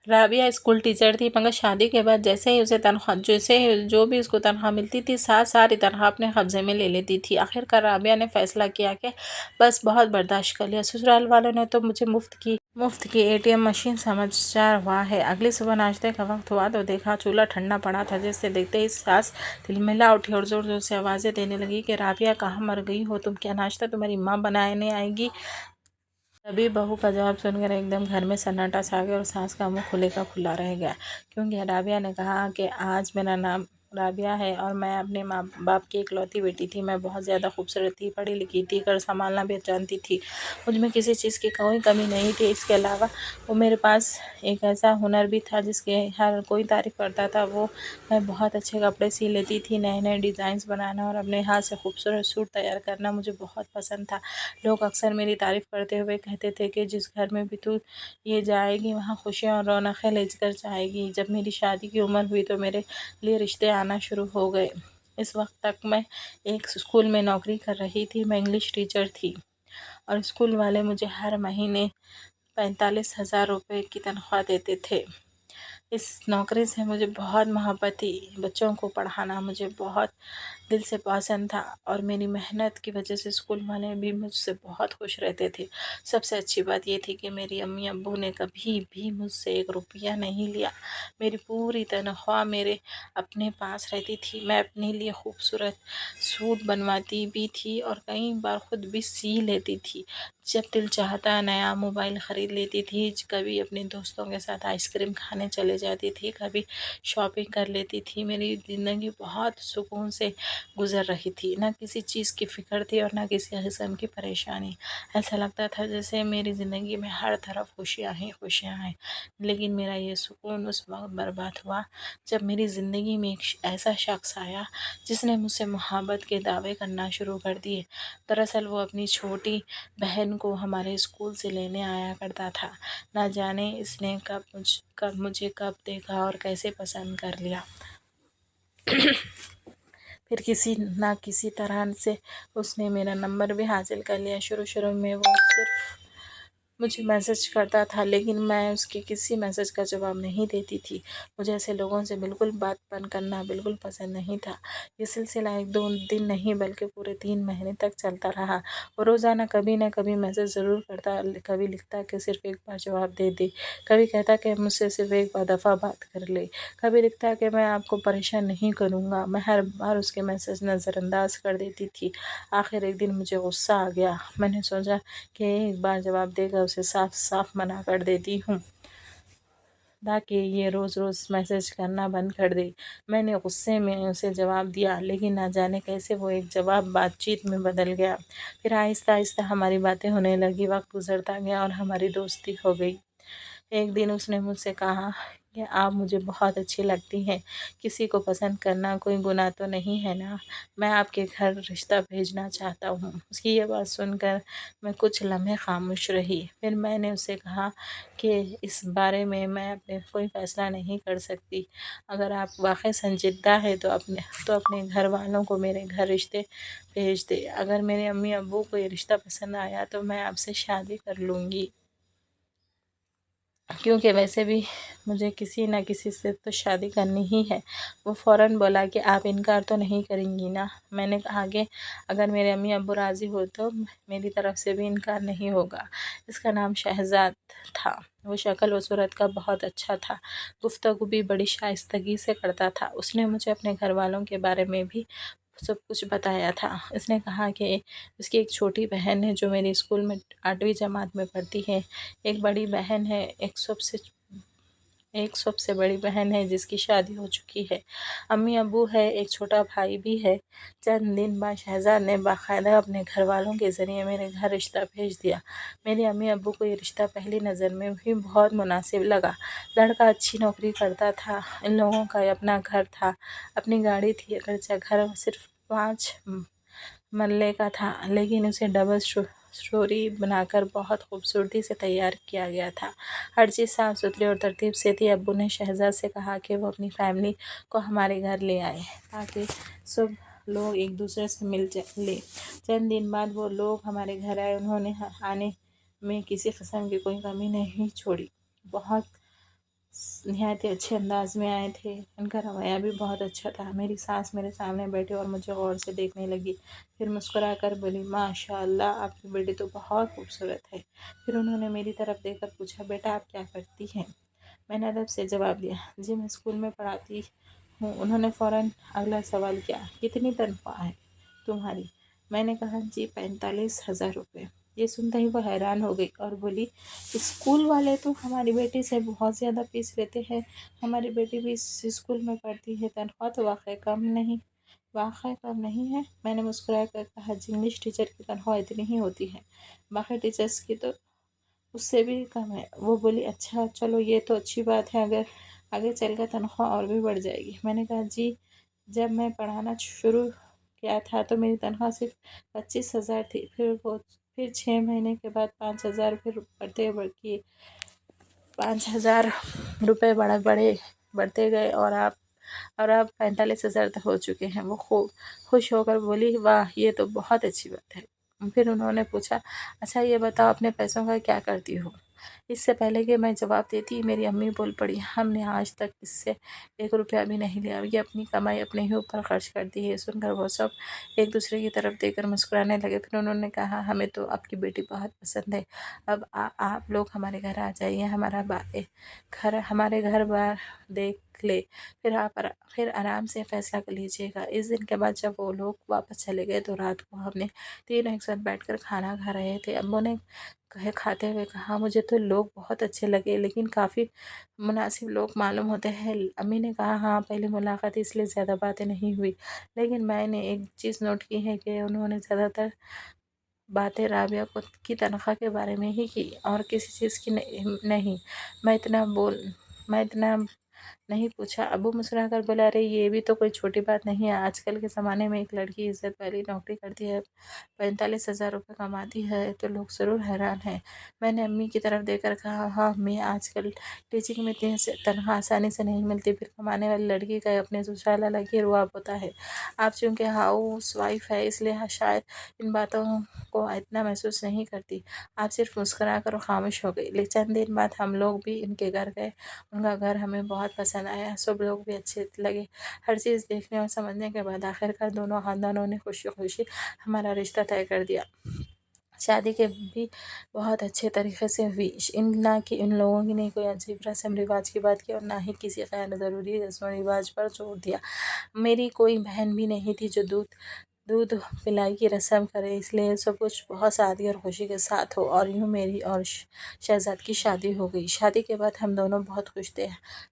Rabia school teacher تھی، مگر شادی کے بعد جیسے ہی اسے جو بھی اس کو تنخواہ ملتی تھی ساری تنخواہ اپنے قبضے میں لے لیتی تھی۔ آخرکار رابعہ نے فیصلہ کیا کہ بس بہت برداشت کر لیا، سسرال والوں نے تو مجھے مفت کی ATM مشین سمجھا ہوا ہے۔ اگلی صبح ناشتے کا وقت ہوا تو دیکھا چولہا ٹھنڈا پڑا تھا، جسے دیکھتے ہی ساس تلملا اٹھی اور زور زور سے آوازیں دینے لگی کہ رابعہ کہاں مر گئی ہو تم؟ کیا ناشتہ تمہاری ماں بنانے آئے گی؟ تبھی بہو کا جواب سن کر ایک دم گھر میں سناٹا چھا گیا اور ساس کا منہ کھلے کا کھلا رہ گیا، کیونکہ رابعہ نے کہا کہ آج میرا نام رابعہ ہے اور میں اپنے ماں باپ کی اکلوتی بیٹی تھی۔ میں بہت زیادہ خوبصورت تھی، پڑھی لکھی تھی، گھر سنبھالنا بھی جانتی تھی، مجھ میں کسی چیز کی کوئی کمی نہیں تھی۔ اس کے علاوہ میرے پاس ایک ایسا ہنر بھی تھا جس کی ہر کوئی تعریف کرتا تھا، وہ میں بہت اچھے کپڑے سی لیتی تھی۔ نئے نئے ڈیزائنز بنانا اور اپنے ہاتھ سے خوبصورت سوٹ تیار کرنا مجھے بہت پسند تھا۔ لوگ اکثر میری تعریف کرتے ہوئے کہتے تھے کہ جس گھر میں بھی تو یہ جائے گی وہاں خوشیاں اور رونقیں لے کر جائے گی۔ جب میری شادی کی عمر ہوئی تو میرے لیے رشتے آنا شروع ہو گئے۔ اس وقت تک میں ایک اسکول میں نوکری کر رہی تھی، میں انگلش ٹیچر تھی اور اسکول والے مجھے ہر مہینے 45,000 روپے کی تنخواہ دیتے تھے۔ اس نوکری سے مجھے بہت محبت تھی، بچوں کو پڑھانا مجھے بہت دل سے پسند تھا اور میری محنت کی وجہ سے اسکول والے بھی مجھ سے بہت خوش رہتے تھے۔ سب سے اچھی بات یہ تھی کہ میری امی ابو نے کبھی بھی مجھ سے 1 روپیہ نہیں لیا، میری پوری تنخواہ میرے اپنے پاس رہتی تھی۔ میں اپنے لیے خوبصورت سوٹ بنواتی بھی تھی اور کئی بار خود بھی سی لیتی تھی۔ جب دل چاہتا نیا موبائل خرید لیتی تھی، کبھی اپنے دوستوں کے ساتھ آئس کریم کھانے چلے جاتی تھی، کبھی شاپنگ کر لیتی تھی۔ میری زندگی بہت سکون سے گزر رہی تھی، نہ کسی چیز کی فکر تھی اور نہ کسی قسم کی پریشانی۔ ایسا لگتا تھا جیسے میری زندگی میں ہر طرف خوشیاں ہی خوشیاں ہیں۔ لیکن میرا یہ سکون اس وقت برباد ہوا جب میری زندگی میں ایک ایسا شخص آیا جس نے مجھ سے محبت کے دعوے کرنا شروع کر دیے۔ دراصل وہ اپنی چھوٹی بہن کو ہمارے اسکول سے لینے آیا کرتا تھا۔ نہ جانے اس نے مجھے کب دیکھا اور کیسے پسند کر لیا۔ پھر کسی نہ کسی طرح سے اس نے میرا نمبر بھی حاصل کر لیا۔ شروع میں وہ صرف مجھے میسج کرتا تھا، لیکن میں اس کے کسی میسج کا جواب نہیں دیتی تھی۔ مجھے ایسے لوگوں سے بالکل بات کرنا بالکل پسند نہیں تھا۔ یہ سلسلہ 1-2 دن نہیں بلکہ پورے 3 مہینے تک چلتا رہا۔ وہ روزانہ کبھی نہ کبھی میسج ضرور کرتا، کبھی لکھتا کہ صرف ایک بار جواب دے دے، کبھی کہتا کہ مجھ سے صرف ایک دفعہ بات کر لے، کبھی لکھتا کہ میں آپ کو پریشان نہیں کروں گا۔ میں ہر بار اس کے میسج نظر انداز کر دیتی تھی۔ آخر ایک دن مجھے غصہ آ گیا۔ میں نے سوچا کہ ایک بار جواب دے کر اسے صاف صاف منع کر دیتی ہوں تاکہ یہ روز روز میسج کرنا بند کر دے۔ میں نے غصے میں اسے جواب دیا، لیکن نہ جانے کیسے وہ ایک جواب بات چیت میں بدل گیا۔ پھر آہستہ آہستہ ہماری باتیں ہونے لگی، وقت گزرتا گیا اور ہماری دوستی ہو گئی۔ ایک دن اس نے مجھ سے کہا کہ آپ مجھے بہت اچھی لگتی ہیں، کسی کو پسند کرنا کوئی گناہ تو نہیں ہے نا؟ میں آپ کے گھر رشتہ بھیجنا چاہتا ہوں۔ اس کی یہ بات سن کر میں کچھ لمحے خاموش رہی۔ پھر میں نے اسے کہا کہ اس بارے میں اپنے کوئی فیصلہ نہیں کر سکتی۔ اگر آپ واقعی سنجیدہ ہیں تو اپنے گھر والوں کو میرے گھر رشتے بھیج دیں۔ اگر میرے امی ابو کو یہ رشتہ پسند آیا تو میں آپ سے شادی کر لوں گی، کیونکہ ویسے بھی مجھے کسی نہ کسی سے تو شادی کرنی ہی ہے۔ وہ فوراً بولا کہ آپ انکار تو نہیں کریں گی نا؟ میں نے کہا کہ اگر میرے امی ابو راضی ہو تو میری طرف سے بھی انکار نہیں ہوگا۔ اس کا نام شہزاد تھا۔ وہ شکل و صورت کا بہت اچھا تھا، گفتگو بھی بڑی شائستگی سے کرتا تھا۔ اس نے مجھے اپنے گھر والوں کے بارے میں بھی سب کچھ بتایا تھا۔ اس نے کہا کہ اس کی ایک چھوٹی بہن ہے جو میری اسکول میں 8ویں جماعت میں پڑھتی ہے، ایک بڑی بہن ہے، ایک سب سے بڑی بہن ہے جس کی شادی ہو چکی ہے، امی ابو ہے، ایک چھوٹا بھائی بھی ہے۔ چند دن بعد شہزاد نے باقاعدہ اپنے گھر والوں کے ذریعے میرے گھر رشتہ بھیج دیا۔ میرے امی ابو کو یہ رشتہ پہلی نظر میں بھی بہت مناسب لگا۔ لڑکا اچھی نوکری کرتا تھا، ان لوگوں کا اپنا گھر تھا، اپنی گاڑی تھی، اگرچہ گھر صرف 5 مرلے کا تھا لیکن اسے ڈبل سٹوری بنا کر بہت خوبصورتی سے تیار کیا گیا تھا۔ ہر چیز صاف ستھری اور ترتیب سے تھی۔ ابو نے شہزاد سے کہا کہ وہ اپنی فیملی کو ہمارے گھر لے آئے تاکہ سب لوگ ایک دوسرے سے مل لیں۔ چند دن بعد وہ لوگ ہمارے گھر آئے۔ انہوں نے آنے میں کسی قسم کی کوئی کمی نہیں چھوڑی، بہت نہایت ہی اچھے انداز میں آئے تھے، ان کا رویہ بھی بہت اچھا تھا۔ میری ساس میرے سامنے بیٹھی اور مجھے غور سے دیکھنے لگی، پھر مسکرا کر بولی، ماشاء اللہ آپ کی بیٹی تو بہت خوبصورت ہے۔ پھر انہوں نے میری طرف دیکھ کر پوچھا، بیٹا آپ کیا کرتی ہیں؟ میں نے ادب سے جواب دیا، جی میں اسکول میں پڑھاتی ہوں۔ انہوں نے فوراً اگلا سوال کیا، کتنی تنخواہ ہے تمہاری؟ میں نے کہا، جی 45,000 روپے۔ یہ سنتے ہی وہ حیران ہو گئی اور بولی، اسکول والے تو ہماری بیٹی سے بہت زیادہ فیس لیتے ہیں، ہماری بیٹی بھی اس اسکول میں پڑھتی ہے، تنخواہ تو واقعی کم نہیں ہے۔ میں نے مسکرا کر کہا، جی انگلش ٹیچر کی تنخواہ اتنی ہی ہوتی ہے، باقی ٹیچرز کی تو اس سے بھی کم ہے۔ وہ بولی، اچھا چلو یہ تو اچھی بات ہے، اگر آگے چل کر تنخواہ اور بھی بڑھ جائے گی۔ میں نے کہا، جی جب میں پڑھانا شروع کیا تھا تو میری تنخواہ صرف 25,000 تھی، پھر 6 مہینے کے بعد 5,000، پھر بڑھتے 5,000 روپے بڑھتے گئے اور اب 45,000 تک ہو چکے ہیں۔ وہ خوش ہو کر بولی، واہ یہ تو بہت اچھی بات ہے۔ پھر انہوں نے پوچھا، اچھا یہ بتاؤ اپنے پیسوں کا کیا کرتی ہو؟ اس سے پہلے کہ میں جواب دیتی میری امی بول پڑی، ہم نے آج تک اس سے 1 روپیہ بھی نہیں لیا، یہ اپنی کمائی اپنے ہی اوپر خرچ کرتی ہے۔ سن کر وہ سب ایک دوسرے کی طرف دیکھ کر مسکرانے لگے۔ پھر انہوں نے کہا، ہمیں تو آپ کی بیٹی بہت پسند ہے، اب آپ لوگ ہمارے گھر آ جائیے، ہمارے گھر بار دیکھ لے، پھر آرام سے فیصلہ کر لیجیے گا۔ اس دن کے بعد جب وہ لوگ واپس چلے گئے تو رات کو ہم نے تینوں ایک ساتھ بیٹھ کر کھانا کھا رہے تھے۔ ابو نے کھاتے ہوئے کہا، مجھے تو لوگ بہت اچھے لگے، لیکن کافی مناسب لوگ معلوم ہوتے ہیں۔ امی نے کہا، ہاں پہلی ملاقات اس لیے زیادہ باتیں نہیں ہوئی، لیکن میں نے ایک چیز نوٹ کی ہے کہ انہوں نے زیادہ تر باتیں رابعہ کی تنخواہ کے بارے میں ہی کی اور کسی چیز کی نہیں۔ میں اتنا نہیں پوچھا۔ ابو مسکرا کر بولا، ارے یہ بھی تو کوئی چھوٹی بات نہیں ہے، آج کل کے زمانے میں ایک لڑکی عزت والی نوکری کرتی ہے، 45,000 روپے کماتی ہے تو لوگ ضرور حیران ہیں۔ میں نے امی کی طرف دیکھ کر کہا، ہاں امی، آج کل ٹیچنگ میں اتنی تنخواہ آسانی سے نہیں ملتی، پھر کمانے والی لڑکی کا اپنے سسرال الگ ہی رعب ہوتا ہے۔ آپ چونکہ ہاؤس وائف ہے اس لیے شاید ان باتوں کو اتنا محسوس نہیں کرتی۔ آپ صرف مسکرا کر خاموش ہو گئی۔ چند دن بعد ہم لوگ بھی ان کے گھر گئے، ان کا گھر ہمیں بہت پسند آیا، سب لوگ بھی اچھے لگے۔ ہر چیز دیکھنے اور سمجھنے کے بعد آخرکار دونوں خاندانوں نے خوشی خوشی ہمارا رشتہ طے کر دیا۔ شادی کے بھی بہت اچھے طریقے سے ہوئی، نہ کہ ان لوگوں نے کوئی عجیب رسم رواج کی بات کی اور نہ ہی کسی غیر ضروری رسم و رواج پر زور دیا۔ میری کوئی بہن بھی نہیں تھی جو دودھ پلائی کی رسم کرے، اس لیے سب کچھ بہت سادگی اور خوشی کے ساتھ ہو، اور یوں میری اور شہزاد کی شادی ہو گئی۔ شادی کے بعد ہم دونوں بہت خوش تھے،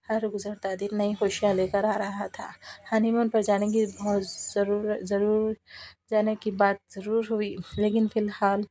ہر گزرتا دن نئی خوشیاں لے کر آ رہا تھا۔ ہنی مون پر جانے کی بات ضرور ہوئی، لیکن فی الحال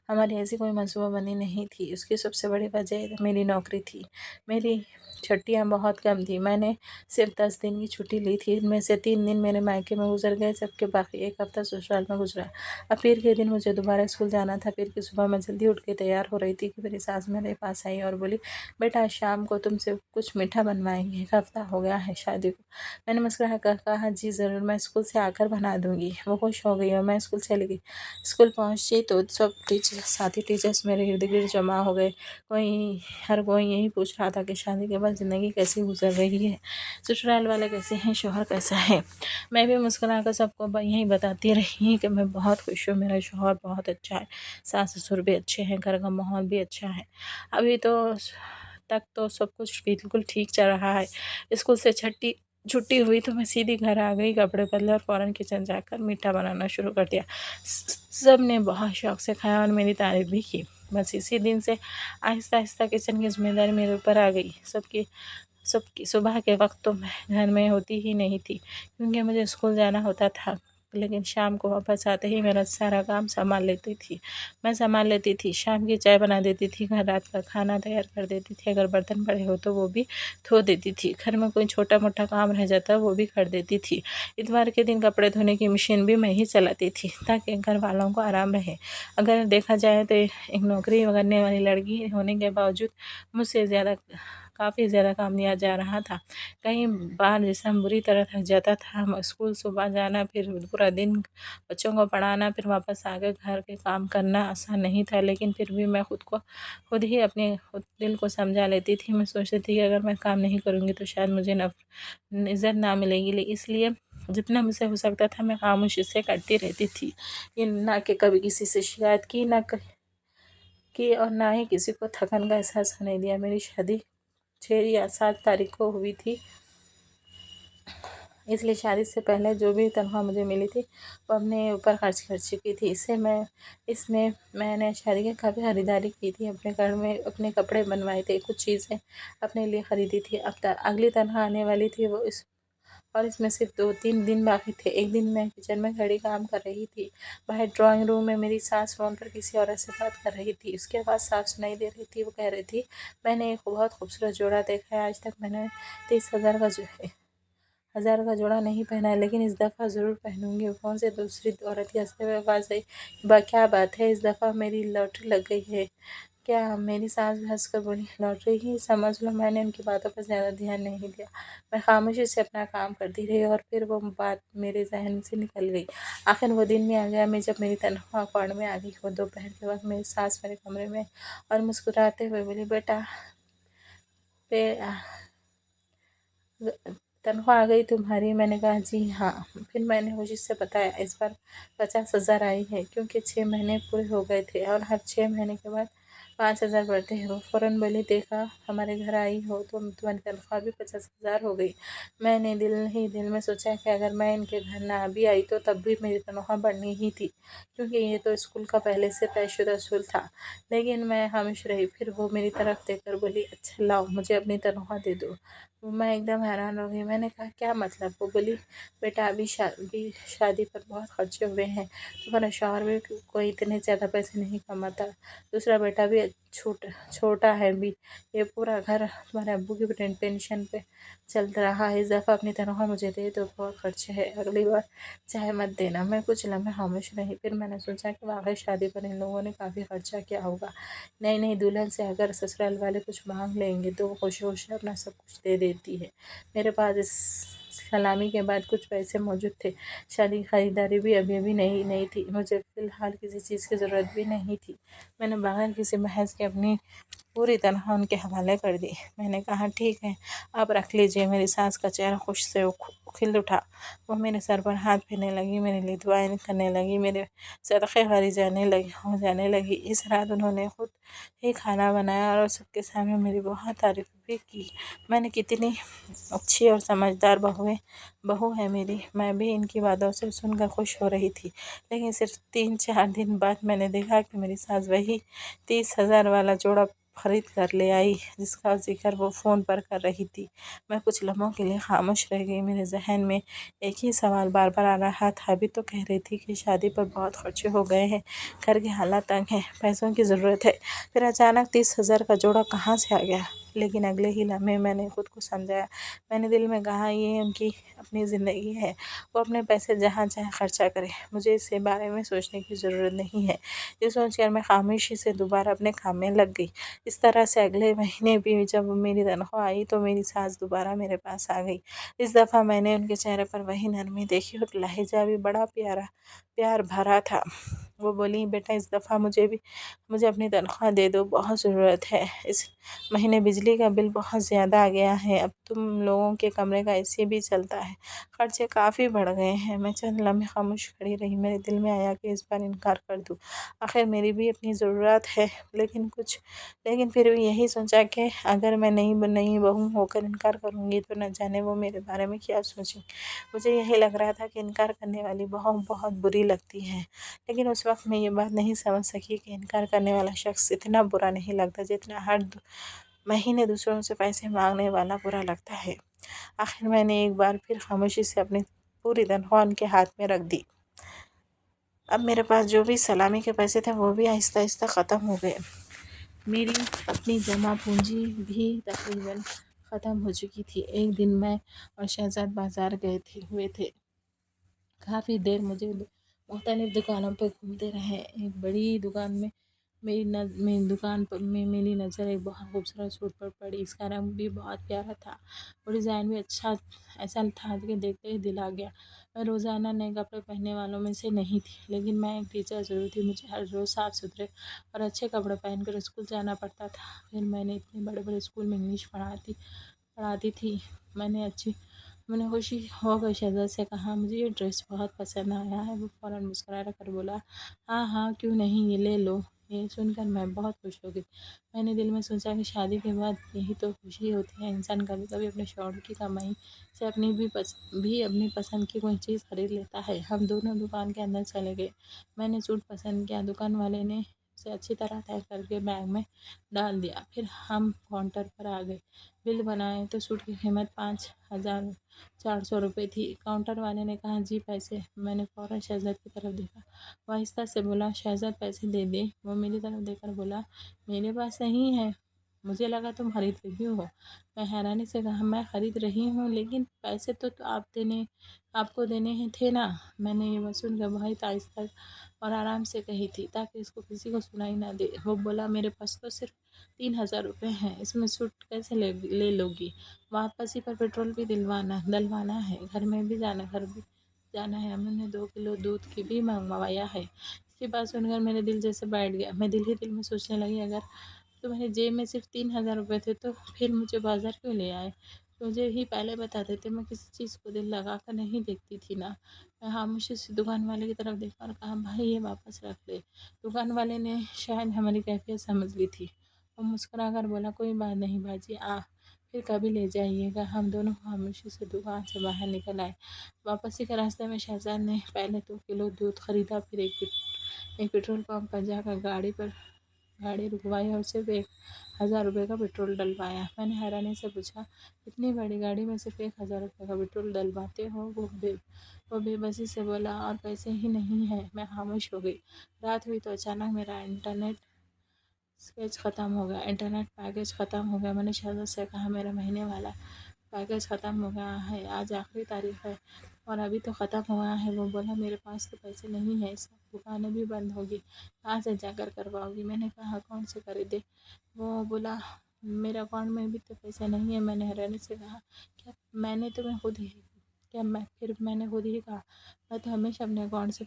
ہماری ایسی کوئی منصوبہ بندی نہیں تھی۔ اس کی سب سے بڑی وجہ میری نوکری تھی۔ میری چھٹیاں بہت کم تھیں، میں نے صرف 10 دن کی چھٹی لی تھی، ان میں سے 3 دن میرے مائکے میں گزر گئے، جبکہ باقی 1 ہفتہ سسرال میں گزرا۔ اب پیر کے دن مجھے دوبارہ اسکول جانا تھا۔ پیر کی صبح میں جلدی اٹھ کے تیار ہو رہی تھی کہ میری ساس میرے پاس آئی اور بولی، بیٹا شام کو تم سے کچھ میٹھا بنوائیں گے، 1 ہفتہ ہو گیا ہے شادی کو۔ میں نے مسکرا کر کہا، جی ضرور، میں اسکول سے آ کر بنا دوں گی۔ وہ خوش ہو گئی اور میں اسکول چلی گئی۔ اسکول پہنچی تو سب ساتھی ٹیچرز میرے ارد گرد جمع ہو گئے، ہر کوئی یہی پوچھ رہا تھا کہ شادی کے بعد زندگی کیسی گزر رہی ہے، سسرال والے کیسے ہیں، شوہر کیسا ہے۔ میں بھی مسکرا کر سب کو یہی بتاتی رہی کہ میں بہت خوش ہوں، میرا شوہر بہت اچھا ہے، ساس سسر بھی اچھے ہیں، گھر کا ماحول بھی اچھا ہے۔ ابھی تک تو سب کچھ بالکل ٹھیک چل رہا ہے۔ اسکول سے چھٹی ہوئی تو میں سیدھی گھر آ گئی، کپڑے بدلے اور فوراً کچن جا کر میٹھا بنانا شروع کر دیا۔ سب نے بہت شوق سے کھایا اور میری تعریف بھی کی۔ بس اسی دن سے آہستہ آہستہ کچن کی ذمہ داری میرے اوپر آ گئی۔ صبح کے وقت تو میں گھر میں ہوتی ہی نہیں تھی کیونکہ مجھے اسکول جانا ہوتا تھا، لیکن شام کو واپس آتے ہی میرا سارا کام میں سنبھال لیتی تھی، شام کی چائے بنا دیتی تھی، رات کا کھانا تیار کر دیتی تھی، اگر برتن پڑے ہو تو وہ بھی دھو دیتی تھی، گھر میں کوئی چھوٹا موٹا کام رہ جاتا وہ بھی کر دیتی تھی۔ اتوار کے دن کپڑے دھونے کی مشین بھی میں ہی چلاتی تھی تاکہ گھر والوں کو آرام رہے۔ اگر دیکھا جائے تو ایک نوکری کرنے والی لڑکی ہونے کے باوجود مجھ سے زیادہ کافی زیادہ کام دیا جا رہا تھا۔ کئی بار جسم بری طرح تھک جاتا تھا۔ اسکول صبح جانا، پھر پورا دن بچوں کو پڑھانا، پھر واپس آ کے گھر کے کام کرنا آسان نہیں تھا، لیکن پھر بھی میں خود ہی اپنے دل کو سمجھا لیتی تھی۔ میں سوچتی تھی کہ اگر میں کام نہیں کروں گی تو شاید مجھے عزت نہ ملے گی، اس لیے جتنا مجھ سے ہو سکتا تھا میں خاموشی سے کرتی رہتی تھی۔ نہ کہ کبھی کسی سے شکایت کی اور نہ ہی کسی کو تھکن کا احساس ہونے دیا۔ میری شادی 6 یا 7 تاریخ کو ہوئی تھی، اس لیے شادی سے پہلے جو بھی تنخواہ مجھے ملی تھی وہ اپنے اوپر خرچ کر چکی تھی۔ اس میں میں نے شادی کی کافی خریداری کی تھی، اپنے گھر میں اپنے کپڑے بنوائے تھے، کچھ چیزیں اپنے لیے خریدی تھی۔ اب اگلی تنخواہ آنے والی تھی اس میں صرف 2-3 دن باقی تھے۔ ایک دن میں کچن میں کھڑی کام کر رہی تھی، باہر ڈرائنگ روم میں میری ساس فون پر کسی عورت سے بات کر رہی تھی۔ اس کی آواز صاف سنائی دے رہی تھی، وہ کہہ رہی تھی، میں نے ایک بہت خوبصورت جوڑا دیکھا ہے، آج تک میں نے 30,000 کا جوڑا نہیں پہنا ہے، لیکن اس دفعہ ضرور پہنوں گی۔ فون سے دوسری عورت کی ہنستے ہوئے آواز آئی، کیا بات ہے، اس دفعہ میری لاٹری لگ گئی ہے کیا؟ میری ساس بھی ہنس کر بولی، لاٹری ہی سمجھ لو۔ میں نے ان کی باتوں پر زیادہ دھیان نہیں دیا، میں خاموشی سے اپنا کام کرتی رہی اور پھر وہ بات میرے ذہن سے نکل گئی۔ آخر وہ دن بھی آ گیا جب میری تنخواہ اکاؤنٹ میں آ گئی۔ وہ دوپہر کے وقت میری ساس میرے کمرے میں اور مسکراتے ہوئے بولی، بیٹا تنخواہ آ گئی تمہاری؟ میں نے کہا، جی ہاں۔ پھر میں نے خوشی سے بتایا، اس بار 50,000 آئی ہے، کیونکہ 6 مہینے پورے ہو گئے تھے اور ہر 6 مہینے کے بعد 5,000 بڑھتے ہیں۔ وہ فوراً بولی، دیکھا، ہمارے گھر آئی ہو تو تمہاری تنخواہ بھی 50,000 ہو گئی۔ میں نے دل ہی دل میں سوچا کہ اگر میں ان کے گھر نہ بھی آئی تو تب بھی میری تنخواہ بڑھنی ہی تھی، کیونکہ یہ تو اسکول کا پہلے سے طے شدہ اصول تھا۔ لیکن میں خاموش رہی۔ پھر وہ میری طرف دیکھ کر بولی، اچھا لاؤ، مجھے اپنی تنخواہ دے دو۔ میں ایک دم حیران ہو گئی۔ میں نے کہا، کیا مطلب؟ وہ بولی، بیٹا ابھی شادی پر بہت خرچے ہوئے ہیں، تمہارا شوہر بھی کوئی اتنے زیادہ پیسے نہیں کماتا، دوسرا بیٹا بھی چھوٹا ہے بھی، یہ پورا گھر تمہارے ابو کی پینشن پہ چل رہا ہے، اس دفعہ اپنی تنخواہ مجھے دے دو، بہت خرچے ہے، اگلی بار چاہے مت دینا۔ میں کچھ لمحے خاموش رہی، پھر میں نے سوچا کہ واقعی شادی پر ان لوگوں نے کافی خرچہ کیا ہوگا۔ نئی دلہن سے اگر سسرال والے کچھ مانگ لیں گے تو وہ خوشی خوشی اپنا سب کچھ دے دیتی ہے۔ میرے پاس اس سلامی کے بعد کچھ پیسے موجود تھے، شادی کی خریداری بھی ابھی نہیں تھی، مجھے فی الحال کسی چیز کی ضرورت بھی نہیں تھی۔ میں نے بغیر کسی بحث کے اپنی پوری تنخواہ ان کے حوالے کر دی۔ میں نے کہا، ٹھیک ہے، آپ رکھ لیجئے۔ میری ساس کا چہرہ خوشی سے کھل اٹھا، وہ میرے سر پر ہاتھ پھیرنے لگی، میرے لیے دعائیں کرنے لگی، میرے صدقے خارج جانے لگی۔ اس رات انہوں نے خود ہی کھانا بنایا اور سب کے سامنے میری بہت تعریف بھی کی۔ میں نے کتنی اچھی اور سمجھدار بہو ہے میری، میں بھی ان کی باتوں سے سن کر خوش ہو رہی تھی۔ لیکن صرف 3-4 دن بعد میں نے دیکھا کہ میری ساس وہی 30,000 والا جوڑا خرید کر لے آئی جس کا ذکر وہ فون پر کر رہی تھی۔ میں کچھ لمحوں کے لیے خاموش رہ گئی۔ میرے ذہن میں ایک ہی سوال بار بار آ رہا تھا، ابھی تو کہہ رہی تھی کہ شادی پر بہت خرچے ہو گئے ہیں، گھر کے حالات تنگ ہیں، پیسوں کی ضرورت ہے، پھر اچانک 30,000 کا جوڑا کہاں سے آ گیا؟ لیکن اگلے ہی لمحے میں نے خود کو سمجھایا، میں نے دل میں کہا، یہ ان کی اپنی زندگی ہے، وہ اپنے پیسے جہاں چاہے خرچہ کرے، مجھے اس بارے میں سوچنے کی ضرورت نہیں ہے۔ یہ سوچ کر میں خاموشی سے دوبارہ اپنے کام میں لگ گئی۔ اس طرح سے اگلے مہینے بھی جب میری تنخواہ آئی تو میری ساس دوبارہ میرے پاس آ گئی۔ اس دفعہ میں نے ان کے چہرے پر وہی نرمی دیکھی اور لہجہ بھی بڑا پیار بھرا تھا۔ وہ بولی، بیٹا اس دفعہ مجھے اپنی تنخواہ دے دو، بہت ضرورت ہے، اس مہینے بجلی کا بل بہت زیادہ آ گیا ہے، اب تم لوگوں کے کمرے کا AC بھی چلتا ہے، خرچے کافی بڑھ گئے ہیں۔ میں چند لمحے خاموش کھڑی رہی، میرے دل میں آیا کہ اس بار انکار کر دوں، آخر میری بھی اپنی ضروریات ہے، لیکن پھر بھی یہی سوچا کہ اگر میں نئی بہو ہو کر انکار کروں گی تو نہ جانے وہ میرے بارے میں کیا سوچیں گے۔ مجھے یہی لگ رہا تھا کہ انکار کرنے والی بہو بہت بری لگتی ہے، لیکن اس وقت میں یہ بات نہیں سمجھ سکی کہ انکار کرنے والا شخص اتنا برا نہیں لگتا جتنا ہر مہینے دوسروں سے پیسے مانگنے والا برا لگتا ہے۔ آخر میں نے ایک بار پھر خاموشی سے اپنی پوری تنخواہ ان کے ہاتھ میں رکھ دی۔ اب میرے پاس جو بھی سلامی کے پیسے تھے وہ بھی آہستہ آہستہ ختم ہو گئے، میری اپنی جمع پونجی بھی تقریباً ختم ہو چکی تھی۔ ایک دن میں اور شہزاد بازار گئے ہوئے تھے، کافی دیر مجھے مختلف دکانوں پہ گھومتے رہے۔ ایک بڑی دکان میں میری دکان پر میری نظر ایک بہت خوبصورت سوٹ پر پڑی۔ اس کا رنگ بھی بہت پیارا تھا اور ڈیزائن بھی اچھا، ایسا تھا کہ دیکھتے ہی دل آ گیا۔ میں روزانہ نئے کپڑے پہننے والوں میں سے نہیں تھی، لیکن میں ایک ٹیچر ضرور تھی۔ مجھے ہر روز صاف ستھرے اور اچھے کپڑے پہن کر اسکول جانا پڑتا تھا۔ پھر میں نے اتنے بڑے بڑے اسکول میں انگلش پڑھاتی تھی۔ میں نے خوشی ہو کر شہزاد سے کہا، مجھے یہ ڈریس بہت پسند آیا ہے۔ وہ فوراً مسکرا کر بولا، ہاں کیوں نہیں، یہ لے لو۔ یہ سن کر میں بہت خوش ہو گئی۔ میں نے دل میں سوچا کہ شادی کے بعد یہی تو خوشی ہوتی ہے، انسان کبھی کبھی اپنے شوہر کی کمائی سے اپنی پسند کی کوئی چیز خرید لیتا ہے۔ ہم دونوں دکان کے اندر چلے گئے۔ میں نے سوٹ پسند کیا، دکان والے نے اسے اچھی طرح طے کر کے بیگ میں ڈال دیا۔ پھر ہم کاؤنٹر پر آ گئے، بل بنائے تو سوٹ کی قیمت 5,400 روپے تھی۔ کاؤنٹر والے نے کہا، جی پیسے۔ میں نے فوراً شہزاد کی طرف دیکھا، وہ آہستہ سے بولا، شہزاد پیسے دے دے۔ وہ میری طرف دیکھ کر بولا، میرے پاس نہیں ہے، مجھے لگا تم خرید رہی ہو۔ میں حیرانی سے کہا، میں خرید رہی ہوں، لیکن پیسے تو آپ کو دینے تھے نا۔ میں نے یہ بات سن کر بہت آہستہ اور آرام سے کہی تھی تاکہ اس کو کسی کو سنائی نہ دے۔ وہ بولا، میرے پاس تو صرف 3,000 روپے ہیں، اس میں سوٹ کیسے لے لو گی؟ واپسی پر پیٹرول بھی ڈلوانا ہے، گھر بھی جانا ہے۔ امی نے 2 کلو دودھ کی بھی منگوایا ہے۔ اس کی بات سن کر میرے دل جیسے بیٹھ گیا۔ میں دل ہی دل میں سوچنے لگی، اگر تمہارے جیب میں صرف 3,000 روپے تھے تو پھر مجھے بازار کیوں لے آئے؟ مجھے ہی پہلے بتا دیتے، میں کسی چیز کو دل لگا کر نہیں دیکھتی تھی نا۔ میں خاموشی سے دکان والے کی طرف دیکھا اور کہا، بھائی یہ واپس رکھ لے۔ دکان والے نے شاید ہماری کیفیت سمجھ لی تھی۔ وہ مسکرا کر بولا، کوئی بات نہیں باجی، پھر کبھی لے جائیے گا۔ ہم دونوں خاموشی سے دکان سے باہر نکل آئے۔ واپسی کے راستے میں شہزاد نے پہلے 2 کلو دودھ خریدا، پھر ایک پیٹرول پمپ پر جا کر گاڑی رکوائی اور صرف 1,000 روپے کا پیٹرول ڈلوایا۔ میں نے حیرانی سے پوچھا، اتنی بڑی گاڑی میں صرف 1,000 روپے کا پیٹرول ڈلواتے ہو؟ وہ بے بسی سے بولا، اور پیسے ہی نہیں ہیں۔ میں خاموش ہو گئی۔ رات ہوئی تو اچانک میرا انٹرنیٹ پیکیج ختم ہو گیا۔ میں نے شہزاد سے کہا، میرا مہینے والا پیکیج ختم ہو گیا ہے، آج آخری تاریخ ہے اور ابھی تو ختم ہوا ہے۔ وہ بولا، میرے پاس تو پیسے نہیں ہیں، سب دکانیں بھی بند ہوگی، کہاں سے جا کر کرواؤ گی؟ میں نے کہا، اکاؤنٹ سے خریدے۔ وہ بولا، میرے اکاؤنٹ میں بھی تو پیسے نہیں ہیں۔ میں نے حیرانی سے کہا، میں نے خود ہی کہا، میں تو ہمیشہ اپنے اکاؤنٹ سے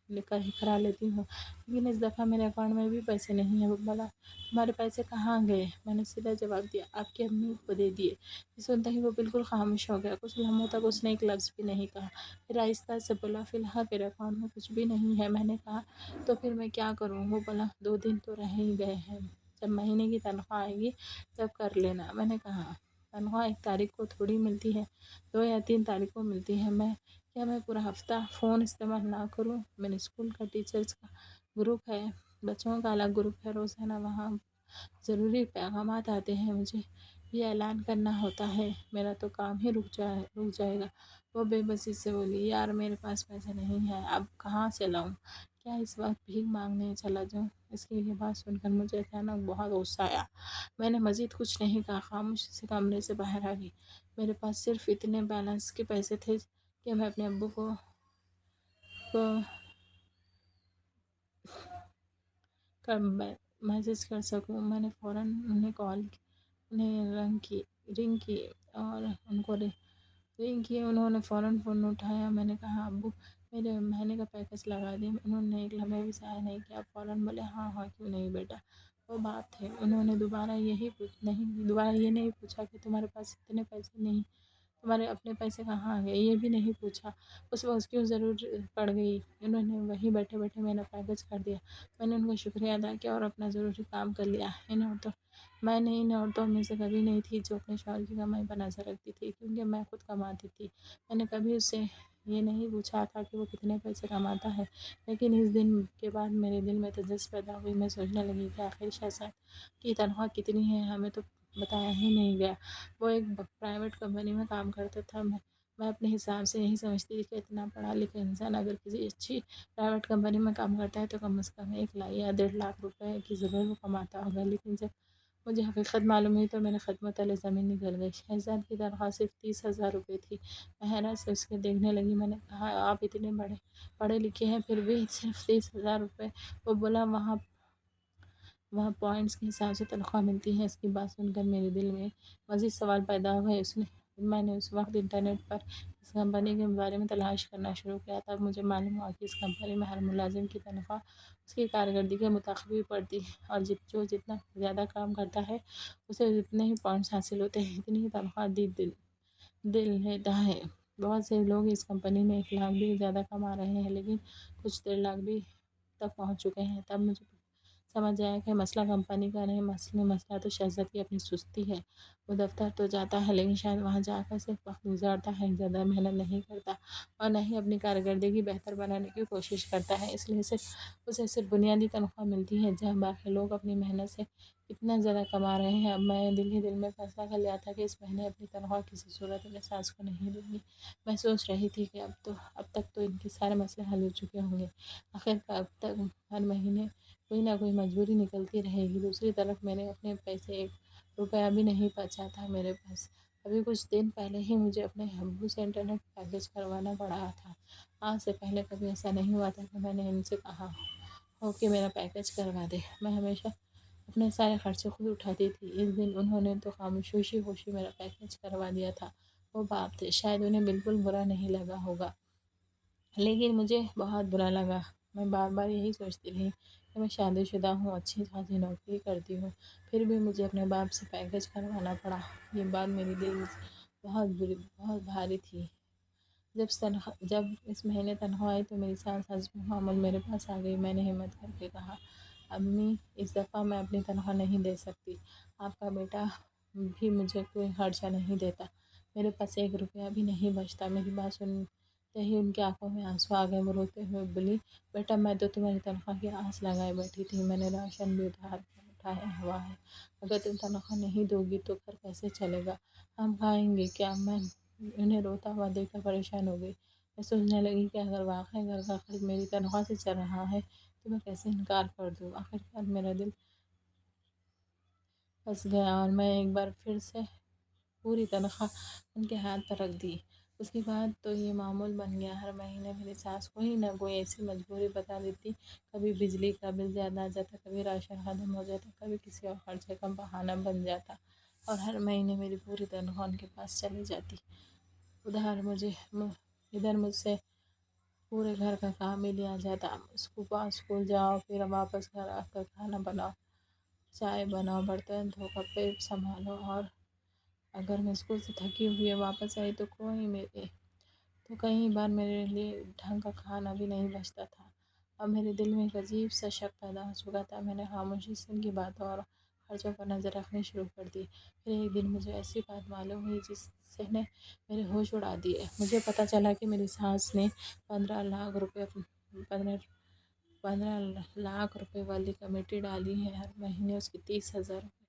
لے کر ہی کرا لیتی ہوں، لیکن اس دفعہ میرے اکاؤنٹ میں بھی پیسے نہیں ہیں۔ وہ بولا، تمہارے پیسے کہاں گئے؟ میں نے سیدھا جواب دیا، آپ کی امی کو دے دیے۔ یہ سنتے ہی وہ بالکل خاموش ہو گیا، کچھ لمحوں تک اس نے ایک لفظ بھی نہیں کہا۔ پھر آہستہ سے بولا، فی الحال میرے اکاؤنٹ میں کچھ بھی نہیں ہے۔ میں نے کہا، تو پھر میں کیا کروں؟ وہ بولا، 2 دن تو رہ ہی گئے ہیں، جب مہینے کی تنخواہ آئے گی تب کر لینا۔ میں نے کہا، تنخواہ 1 تاریخ کو تھوڑی ملتی ہے، 2 یا 3 تاریخ کو ملتی ہے۔ کیا میں پورا ہفتہ فون استعمال نہ کروں؟ میرے اسکول کا ٹیچرز کا گروپ ہے، بچوں کا الگ گروپ ہے، روزانہ وہاں ضروری پیغامات آتے ہیں، مجھے یہ اعلان کرنا ہوتا ہے، میرا تو کام ہی رک جائے گا۔ وہ بے بسی سے بولی، یار میرے پاس پیسے نہیں ہیں، اب کہاں سے لاؤں؟ کیا اس وقت بھیک مانگنے چلا جاؤں؟ اس کی یہ بات سن کر مجھے اچانک بہت غصہ آیا۔ میں نے مزید کچھ نہیں کہا، خاموشی سے کمرے سے باہر آ گئی۔ میرے پاس صرف اتنے بیلنس کے پیسے تھے کہ میں اپنے ابو کو میسج کر سکوں۔ میں نے فوراً انہیں رنگ کی اور انہوں نے فوراً فون اٹھایا۔ میں نے کہا، ابو میرے مہینے کا پیکیج لگا دیں۔ انہوں نے ایک لمحہ بھی ضائع نہیں کیا، فوراً بولے، ہاں کیوں نہیں بیٹا، وہ بات ہے۔ انہوں نے دوبارہ یہ نہیں پوچھا کہ تمہارے پاس اتنے پیسے نہیں، تمہارے اپنے پیسے کہاں گئے، یہ بھی نہیں پوچھا اس وقت کیوں ضرورت پڑ گئی۔ انہوں نے وہیں بیٹھے بیٹھے میرا پیکیج کر دیا۔ میں نے ان کا شکریہ ادا کیا اور اپنا ضروری کام کر لیا۔ میں نے ان عورتوں میں سے کبھی نہیں تھی جو اپنے شوہر کی کمائی پر نظر رکھتی تھی، کیونکہ میں خود کماتی تھی۔ میں نے کبھی اس سے یہ نہیں پوچھا تھا کہ وہ کتنے پیسے کماتا ہے، لیکن اس دن کے بعد میرے دل میں تجسس پیدا ہوئی۔ میں سوچنے لگی کہ آخر شہزاد کی تنخواہ کتنی ہے، ہمیں تو بتایا ہی نہیں گیا۔ وہ ایک پرائیویٹ کمپنی میں کام کرتا تھا۔ میں اپنے حساب سے یہی سمجھتی تھی کہ اتنا پڑھا لکھا انسان اگر کسی اچھی پرائیویٹ کمپنی میں کام کرتا ہے تو کم از کم 1 لاکھ یا 1.5 لاکھ روپے کی ضرور وہ کماتا ہوگا، لیکن جب مجھے حقیقت معلوم ہوئی تو میرے قدموں تلے زمین نکل گئی۔ شہزاد کی تنخواہ صرف 30,000 روپے تھی۔ میں حیرت سے اسے دیکھنے لگی۔ میں نے کہا، آپ اتنے پڑھے لکھے ہیں پھر بھی صرف 30,000 روپے؟ وہ بولا، وہاں پوائنٹس کے حساب سے تنخواہ ملتی ہے۔ اس کی بات سن کر میرے دل میں مزید سوال پیدا ہوئے۔ میں نے اس وقت انٹرنیٹ پر اس کمپنی کے بارے میں تلاش کرنا شروع کیا۔ تب مجھے معلوم ہوا کہ اس کمپنی میں ہر ملازم کی تنخواہ اس کی کارکردگی کے مطابق پڑتی ہے، اور جو جتنا زیادہ کام کرتا ہے اسے اتنے ہی پوائنٹس حاصل ہوتے ہیں۔ اتنی ہی تنخواہ دل لیتا ہے۔ بہت سے لوگ اس کمپنی میں 1 لاکھ بھی زیادہ کما رہے ہیں، لیکن کچھ 1.5 لاکھ بھی تک پہنچ چکے ہیں۔ تب مجھے سمجھ آیا کہ مسئلہ کمپنی کا نہیں، مسئلہ تو شخصیت کی اپنی سستی ہے۔ وہ دفتر تو جاتا ہے، لیکن شاید وہاں جا کر صرف وقت گزارتا ہے، زیادہ محنت نہیں کرتا، اور نہ ہی اپنی کارکردگی بہتر بنانے کی کوشش کرتا ہے۔ اس لیے اسے صرف بنیادی تنخواہ ملتی ہے، جہاں باقی لوگ اپنی محنت سے اتنا زیادہ کما رہے ہیں۔ اب میں دل ہی دل میں فیصلہ کر لیا تھا کہ اس مہینے اپنی تنخواہ کسی صورت میں ساس کو نہیں دوں گی۔ میں سوچ رہی تھی کہ اب تک تو ان کے سارے مسئلے حل ہو چکے ہوں گے۔ آخر کار اب تک ہر مہینے کوئی نہ کوئی مجبوری نکلتی رہے گی۔ دوسری طرف میرے اپنے پیسے 1 روپیہ بھی نہیں بچا تھا میرے پاس۔ ابھی کچھ دن پہلے ہی مجھے اپنے ابو سے انٹرنیٹ پیکیج کروانا پڑا تھا۔ آج سے پہلے کبھی ایسا نہیں ہوا تھا کہ میں نے ان سے کہا ہو کہ میرا پیکیج کروا دے۔ میں ہمیشہ اپنے سارے خرچے خود اٹھاتی تھی۔ اس دن انہوں نے تو خاموشی میرا پیکیج کروا دیا تھا۔ وہ باپ تھے، شاید انہیں بالکل برا نہیں لگا ہوگا، لیکن مجھے بہت برا لگا۔ میں بار بار یہی سوچتی رہی کہ میں شادی شدہ ہوں، اچھی خاصی نوکری کرتی ہوں، پھر بھی مجھے اپنے باپ سے پیکیج کروانا پڑا۔ یہ بات میرے دل میں بہت بھاری تھی۔ جب اس مہینے تنخواہ آئی تو میری ساس حسب معمول میرے پاس آ گئی۔ میں نے ہمت کر کے کہا، امی اس دفعہ میں اپنی تنخواہ نہیں دے سکتی۔ آپ کا بیٹا بھی مجھے کوئی خرچہ نہیں دیتا، میرے پاس 1 روپیہ بھی نہیں بچتا۔ میری بات سنتے ہی ان کی آنکھوں میں آنسو آ گئے۔ وہ روتے ہوئے بولی، بیٹا میں تو تمہاری تنخواہ کی آس لگائے بیٹھی تھی، میں نے راشن بھی اٹھایا ہوا ہے، اگر تم تنخواہ نہیں دو گی تو گھر کیسے چلے گا، ہم کھائیں گے کیا؟ میں انہیں روتا ہوا دیکھ کر پریشان ہو گئی۔ میں سوچنے لگی کہ اگر واقعی گھر کا خرچ میری تنخواہ سے چل رہا ہے تو میں کیسے انکار کر دوں۔ آخرکار میرا دل پھنس گیا اور میں ایک بار پھر سے پوری تنخواہ ان کے ہاتھ پر رکھ دی۔ اس کے بعد تو یہ معمول بن گیا، ہر مہینے میری ساس کوئی نہ کوئی ایسی مجبوری بتا دیتی۔ کبھی بجلی کا بل زیادہ آ جاتا، کبھی راشن ختم ہو جاتا، کبھی کسی اور خرچے کا بہانہ بن جاتا، اور ہر مہینے میری پوری تنخواہ ان کے پاس چلی جاتی۔ ادھر مجھ سے پورے گھر کا کام بھی لیا جاتا۔ اسکول جاؤ، پھر واپس گھر آ کر کھانا بناؤ، چائے بناؤ، برتن دھو، کپڑے سنبھالو، اور اگر میں اسکول سے تھکی ہوئی واپس آئی تو کئی بار میرے لیے ڈھنگ کا کھانا بھی نہیں بچتا تھا۔ اب میرے دل میں ایک عجیب سا شک پیدا ہو چکا تھا۔ میں نے خاموشی سے ان کی باتوں اور خرچوں پر نظر رکھنی شروع کر دی۔ پھر ایک دن مجھے ایسی بات معلوم ہوئی جس نے میرے ہوش اڑا دیے۔ مجھے پتہ چلا کہ میری ساس نے 15 لاکھ روپے والی کمیٹی ڈالی ہے، ہر مہینے اس کی 30,000 روپے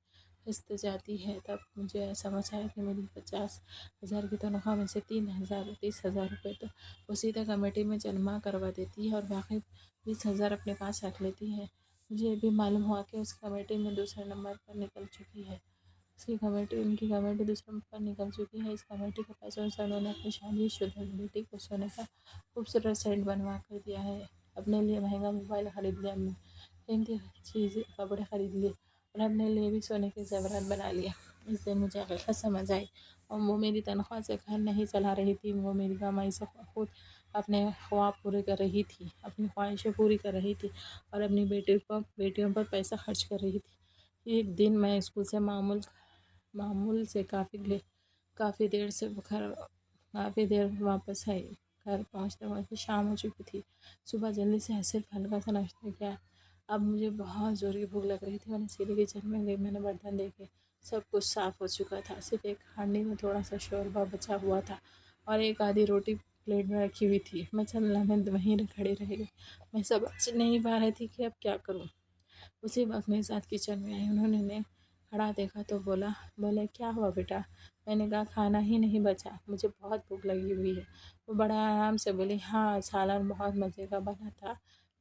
قسط جاتی ہے۔ تب مجھے سمجھ آیا کہ میری 50,000 کی تنخواہ میں سے 30,000 روپے تو وہ سیدھے کمیٹی میں جمع کروا دیتی ہے اور باقی 20,000 اپنے پاس رکھ لیتی ہے۔ مجھے یہ بھی معلوم ہوا کہ اس کمیٹی میں دوسرے نمبر پر نکل چکی ہے۔ ان کی کمیٹی دوسرے نمبر پر نکل چکی ہے۔ اس کمیٹی کے پیسوں سے انہوں نے اپنی شادی شدہ بیٹی کو سونے کا خوبصورت سیٹ بنوا کر دیا ہے، اپنے لیے مہنگا موبائل خرید لیا، قیمتی کپڑے خرید لیے، اور اپنے لیے بھی سونے کے زیورات بنا لیا۔ اس دن مجھے حقیقت سمجھ آئی، اور وہ میری تنخواہ سے گھر نہیں چلا رہی تھی، وہ میری کمائی سے خود اپنے خواب پورے کر رہی تھی، اپنی خواہشیں پوری کر رہی تھی، اور اپنی بیٹیوں پر پیسہ خرچ کر رہی تھی۔ ایک دن میں اسکول سے معمول سے کافی دیر واپس آئی۔ گھر پہنچتے شام ہو چکی تھی۔ صبح جلدی سے صرف ہلکا سا ناشتہ کیا۔ اب مجھے بہت زور کی بھوک لگ رہی تھی۔ میں نے سیدھے کچن میں گئی، میں نے برتن دیکھے، سب کچھ صاف ہو چکا تھا، صرف ایک ہانڈی میں تھوڑا سا شوربہ بچا ہوا تھا، اور ایک آدھی روٹی پلیٹ میں رکھی ہوئی تھی۔ میں چند لمحے وہیں کھڑی رہ گئی، میں سمجھ نہیں پا رہی تھی کہ اب کیا کروں۔ اسی وقت میرے ساتھ کچن میں آئی، انہوں نے کھڑا دیکھا تو بولے کیا ہوا بیٹا؟ میں نے کہا کھانا ہی نہیں بچا، مجھے بہت بھوک لگی ہوئی ہے۔ وہ بڑا آرام سے بولی، ہاں سالن بہت مزے کا بنا تھا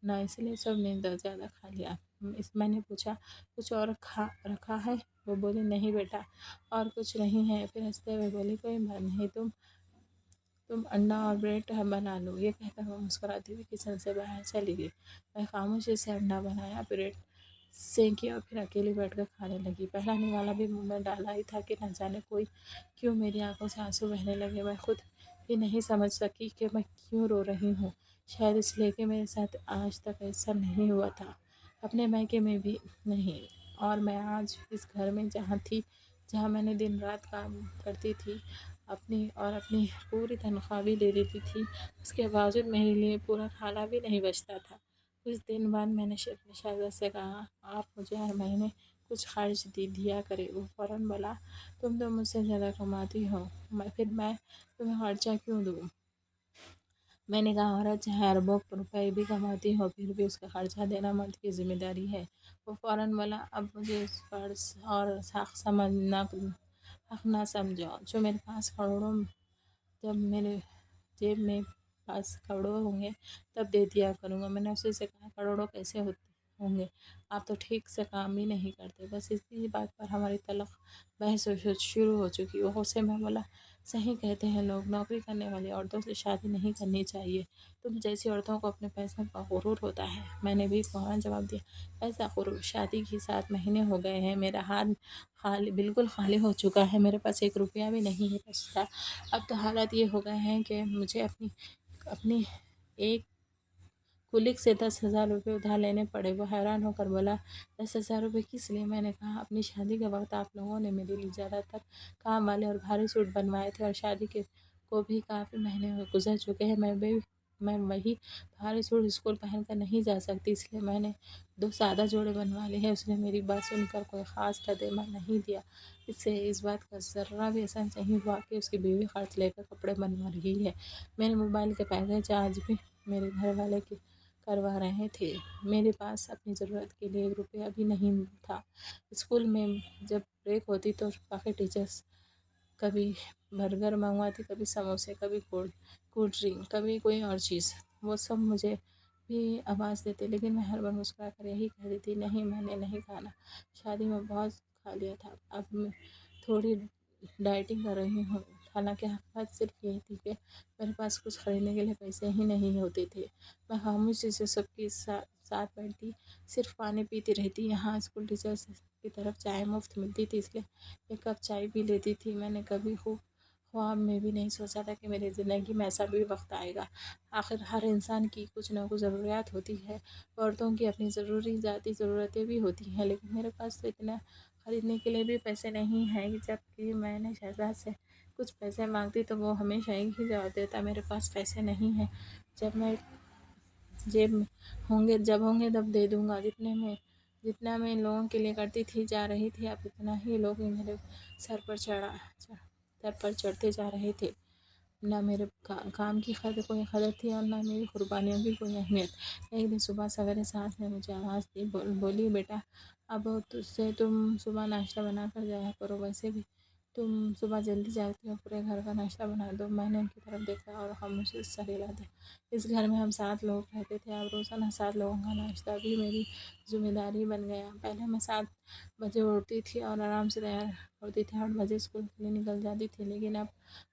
نا، اس لیے سب نے زیادہ کھا لیا۔ میں نے پوچھا کچھ اور رکھا ہے؟ وہ بولی نہیں بیٹا، اور کچھ نہیں ہے۔ پھر ہنستے ہوئے بولی کوئی بات نہیں، تم انڈا اور بریڈ بنا لو۔ یہ کہہ کر وہ مسکراتی ہوئی کچن سے باہر چلی گئی۔ میں خاموشی سے انڈا بنایا، بریڈ سینکی اور پھر اکیلی بیٹھ کر کھانے لگی۔ پہلا نوالا بھی منہ میں ڈالا ہی تھا کہ نہ جانے کیوں میری آنکھوں سے آنسو بہنے لگے۔ میں خود بھی نہیں سمجھ سکی کہ میں کیوں رو رہی ہوں، شاید اس لیے کہ میرے ساتھ آج تک ایسا نہیں ہوا تھا، اپنے میکے میں بھی نہیں، اور میں آج اس گھر میں جہاں تھی، جہاں میں نے دن رات کام کرتی تھی اپنی پوری تنخواہ بھی دے دیتی تھی، اس کے باوجود میرے لیے پورا کھانا بھی نہیں بچتا تھا۔ کچھ دن بعد میں نے اپنے شہزاد سے کہا، آپ مجھے ہر مہینے کچھ خرچ دیا کرے۔ وہ فوراً بولا، تم تو مجھ سے زیادہ کماتی ہو، پھر میں تمہیں خرچہ کیوں دوں؟ میں نے کہا، عورت چاہے اربوں روپے بھی کماتی ہو، پھر بھی اس کا خرچہ دینا مرد کی ذمہ داری ہے۔ وہ فوراً بولا، اب مجھے اس فرض اور حق نہ سمجھو، جب میرے جیب میں پاس کروڑوں ہوں گے تب دے دیا کروں گا۔ میں نے اسے کہا، کروڑوں کیسے ہوں گے، آپ تو ٹھیک سے کام ہی نہیں کرتے۔ بس اسی بات پر ہماری تلخ بحث شروع ہو چکی۔ وہ غصے میں بولا، صحیح کہتے ہیں لوگ، نوکری کرنے والی عورتوں سے شادی نہیں کرنی چاہیے، تم جیسی عورتوں کو اپنے پیسوں کا غرور ہوتا ہے۔ میں نے بھی فوراً جواب دیا، ایسا غرور؟ شادی کی 7 مہینے ہو گئے ہیں، میرا ہاتھ بالکل خالی ہو چکا ہے، میرے پاس 1 روپیہ بھی نہیں بچتا۔ اب تو حالات یہ ہو گئے ہیں کہ مجھے اپنی ایک کلیگ سے 10,000 روپے ادھار لینے پڑے۔ وہ حیران ہو کر بولا، 10,000 روپے کس لیے؟ میں نے کہا، اپنی شادی کے وقت آپ لوگوں نے میرے لیے زیادہ تر کام والے اور بھاری سوٹ بنوائے تھے، اور شادی کو بھی کافی مہینے گزر چکے ہیں، میں وہی بھاری سوٹ اسکول پہن کر نہیں جا سکتی، اس لیے میں نے 2 سادہ جوڑے بنوا لیے ہیں۔ اس نے میری بات سن کر کوئی خاص ردعمل نہیں دیا۔ اس سے اس بات کا ذرہ بھی احساس نہیں ہوا کہ اس کی بیوی خرچ لے کر کپڑے بنوا رہی ہے۔ میرے موبائل کے پیسے چارج بھی میرے گھر والے کروا رہے تھے، میرے پاس اپنی ضرورت کے لیے 1 روپیہ بھی نہیں تھا۔ اسکول میں جب بریک ہوتی تو باقی ٹیچرز کبھی برگر منگواتی، کبھی سموسے، کبھی کولڈ ڈرنک، کبھی کوئی اور چیز۔ وہ سب مجھے بھی آواز دیتے، لیکن میں ہر بار مسکرا کر یہی کہتی تھی، نہیں، میں نے نہیں کھانا، شادی میں بہت کھا لیا تھا، اب میں تھوڑی ڈائٹنگ کر رہی ہوں۔ حالانکہ حقیقت صرف یہ تھی کہ میرے پاس کچھ خریدنے کے لیے پیسے ہی نہیں ہوتے تھے۔ میں خاموشی سے سب کے ساتھ بیٹھتی، صرف پانی پیتی رہتی۔ یہاں اسکول ٹیچرز کی طرف چائے مفت ملتی تھی، اس لیے 1 کپ چائے پی لیتی تھی۔ میں نے کبھی خواب میں بھی نہیں سوچا تھا کہ میری زندگی میں ایسا بھی وقت آئے گا۔ آخر ہر انسان کی کچھ نہ کچھ ضروریات ہوتی ہے، عورتوں کی اپنی ذاتی ضرورتیں بھی ہوتی ہیں، لیکن میرے پاس تو اتنا خریدنے کے لیے بھی پیسے نہیں ہیں۔ جب کہ میں نے شہزاد سے کچھ پیسے مانگتی تو وہ ہمیشہ ایک ہی جواب دیتا، میرے پاس پیسے نہیں ہیں، جب ہوں گے تب دے دوں گا۔ جتنا میں ان لوگوں کے لیے کرتی تھی جا رہی تھی، اب اتنا ہی لوگ میرے سر پر چڑھتے جا رہے تھے۔ نہ میرے کام کی کوئی قدر تھی اور نہ میری قربانیوں کی کوئی اہمیت۔ ایک دن صبح سویرے ساس نے مجھے آواز دی، بولی، بیٹا، اب تم صبح ناشتہ بنا کر جایا کرو، ویسے بھی تم صبح جلدی جاگتی ہو، پورے گھر کا ناشتہ بنا دو۔ میں نے ان کی طرف دیکھا اور خاموشی سے سر ہلا دیا۔ اس گھر میں ہم 7 لوگ رہتے تھے، اب روزانہ 7 لوگوں کا ناشتہ بھی میری ذمہ داری بن گیا۔ پہلے میں 7 بجے اٹھتی تھی اور آرام سے تیار ہوتی تھی، 8 بجے اسکول کے لیے نکل جاتی تھی، لیکن اب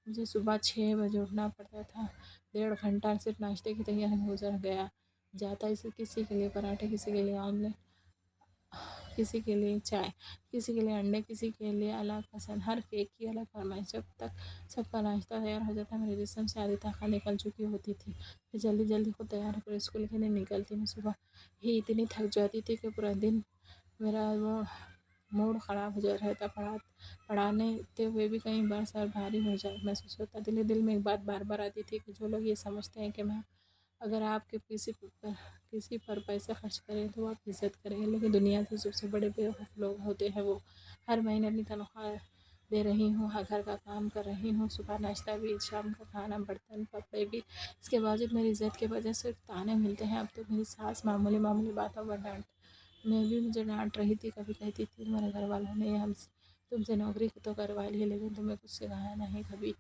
مجھے صبح 6 بجے اٹھنا پڑتا تھا۔ 1.5 گھنٹہ صرف ناشتے کی تیاری میں گزر جاتا، کسی کے لیے پراٹھے، کسی کے لیے آملیٹ، کسی کے لیے چائے، کسی کے لیے انڈے، کسی کے لیے الگ پسند، ہر ایک کی الگ فرمائش۔ جب تک سب کا ناشتہ تیار ہو جاتا، میرے جسم سے آدھی طاقت نکل چکی ہوتی تھی۔ میں جلدی خود تیار ہو کر اسکول کے لیے نکلتی۔ میں صبح ہی اتنی تھک جاتی تھی کہ پورا دن میرا موڈ خراب ہو رہتا، پڑھاتے ہوئے بھی کئی بار سر بھاری محسوس ہوتا۔ دل میں ایک بات بار بار آتی تھی کہ جو لوگ یہ سمجھتے ہیں کہ اگر آپ کے کسی پر پیسے خرچ کریں تو وہ آپ کی عزت کریں گے، لیکن دنیا کے سب سے بڑے بیوقوف لوگ ہوتے ہیں وہ۔ ہر مہینے اپنی تنخواہ دے رہی ہوں، گھر کا کام کر رہی ہوں، صبح ناشتہ بھی، شام کا کھانا، برتن، کپڑے بھی، اس کے باوجود میری عزت کے وجہ صرف طعنے ملتے ہیں۔ اب تو میری ساس معمولی باتوں پر مجھے ڈانٹ رہی تھی، کبھی کہتی تھی، تمہارے گھر والوں نے تم سے نوکری تو کروا لی لیکن تمہیں کچھ سکھایا نہیں۔ کبھی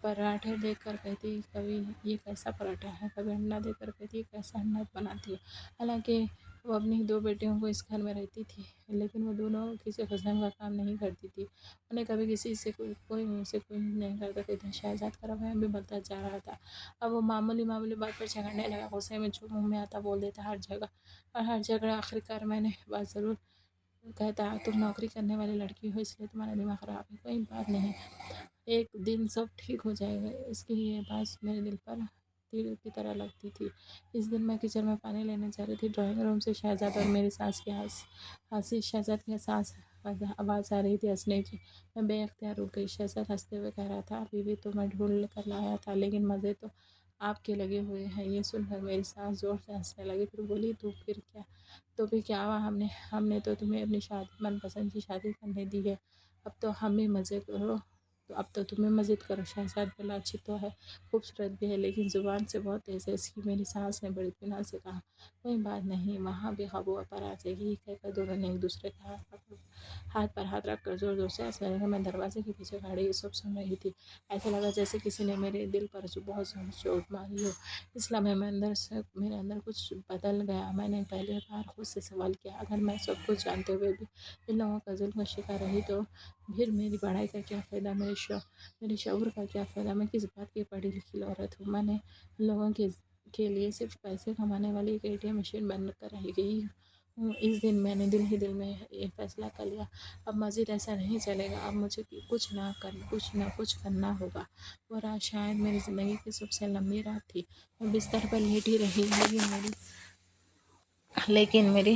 پراٹھے دیکھ کر کہتی کبھی یہ کیسا پراٹھا ہے، کبھی انڈا دیکھ کر کہتی یہ کیسا انڈا بناتی ہو۔ حالانکہ وہ اپنی 2 بیٹیوں کو اس گھر میں رہتی تھی، لیکن وہ دونوں کسی قسم کا کام نہیں کرتی تھی۔ انہیں کبھی کسی سے کوئی نہیں کرتا تھا۔ شہزاد کا رویہ بھی بدلتا جا رہا تھا۔ اب وہ معمولی بات پر جھگڑنے لگا، غصے میں جو منہ میں آتا بول دیتا ہر جگہ اور ہر جگہ۔ آخرکار میں نے بات ضرور کہتا، تم نوکری کرنے والی لڑکی ہو اس لیے تمہارا دماغ خراب ہے، کوئی بات نہیں، ایک دن سب ٹھیک ہو جائے گا۔ اس کی یہ بات میرے دل پر تیر کی طرح لگتی تھی۔ اس دن میں کچن میں پانی لینے جا رہی تھی، ڈرائنگ روم سے شہزاد اور میری ساس کی ہنسی، شہزاد کی سانس آواز آ رہی تھی ہنسنے کی۔ میں بے اختیار رک گئی۔ شہزاد ہنستے ہوئے کہہ رہا تھا، بیوی تو میں ڈھونڈ کر لایا تھا لیکن مزے تو آپ کے لگے ہوئے ہیں۔ یہ سن کر میری ساس زور سے ہنسنے لگی، پھر بولی، تو پھر کیا ہوا، ہم نے تو تمہیں اپنی من پسند کی شادی کرنے دی ہے، اب تو تمہیں مزید کرو۔ شہزاد بولا، اچھی تو ہے، خوبصورت بھی ہے لیکن زبان سے بہت تیز ہے اس کی۔ میری ساس نے بڑی اطمینان سے کہا، کوئی بات نہیں، وہاں بھی قابو پر آ جائے گی۔ یہ کہہ کر دونوں نے ایک دوسرے کے ہاتھ پر ہاتھ رکھ کر زور زور سے ہنسنے لگے۔ میں دروازے کے پیچھے کھڑی یہ سب سن رہی تھی۔ ایسا لگا جیسے کسی نے میرے دل پر بہت زور چوٹ ماری ہو۔ اس لمحے میرے اندر کچھ بدل گیا۔ میں نے پہلی بار خود سے سوال کیا، اگر میں سب کچھ جانتے ہوئے بھی ان لوگوں کا ظلم کا شکار رہی تو پھر میری پڑھائی کا کیا فائدہ، میرے شعور کا کیا فائدہ، میں کس بات کی پڑھی لکھی عورت ہوں۔ میں نے ان لوگوں کے لیے صرف پیسے کمانے والی ایک ATM مشین بن کر رہ گئی ہوں۔ اس دن میں نے دل ہی دل میں یہ فیصلہ کر لیا، اب مزید ایسا نہیں چلے گا، اب مجھے کچھ نہ کچھ کرنا ہوگا۔ وہ رات شاید میری زندگی کی سب سے لمبی رات تھی۔ میں بستر پر لیٹی رہی لیکن میری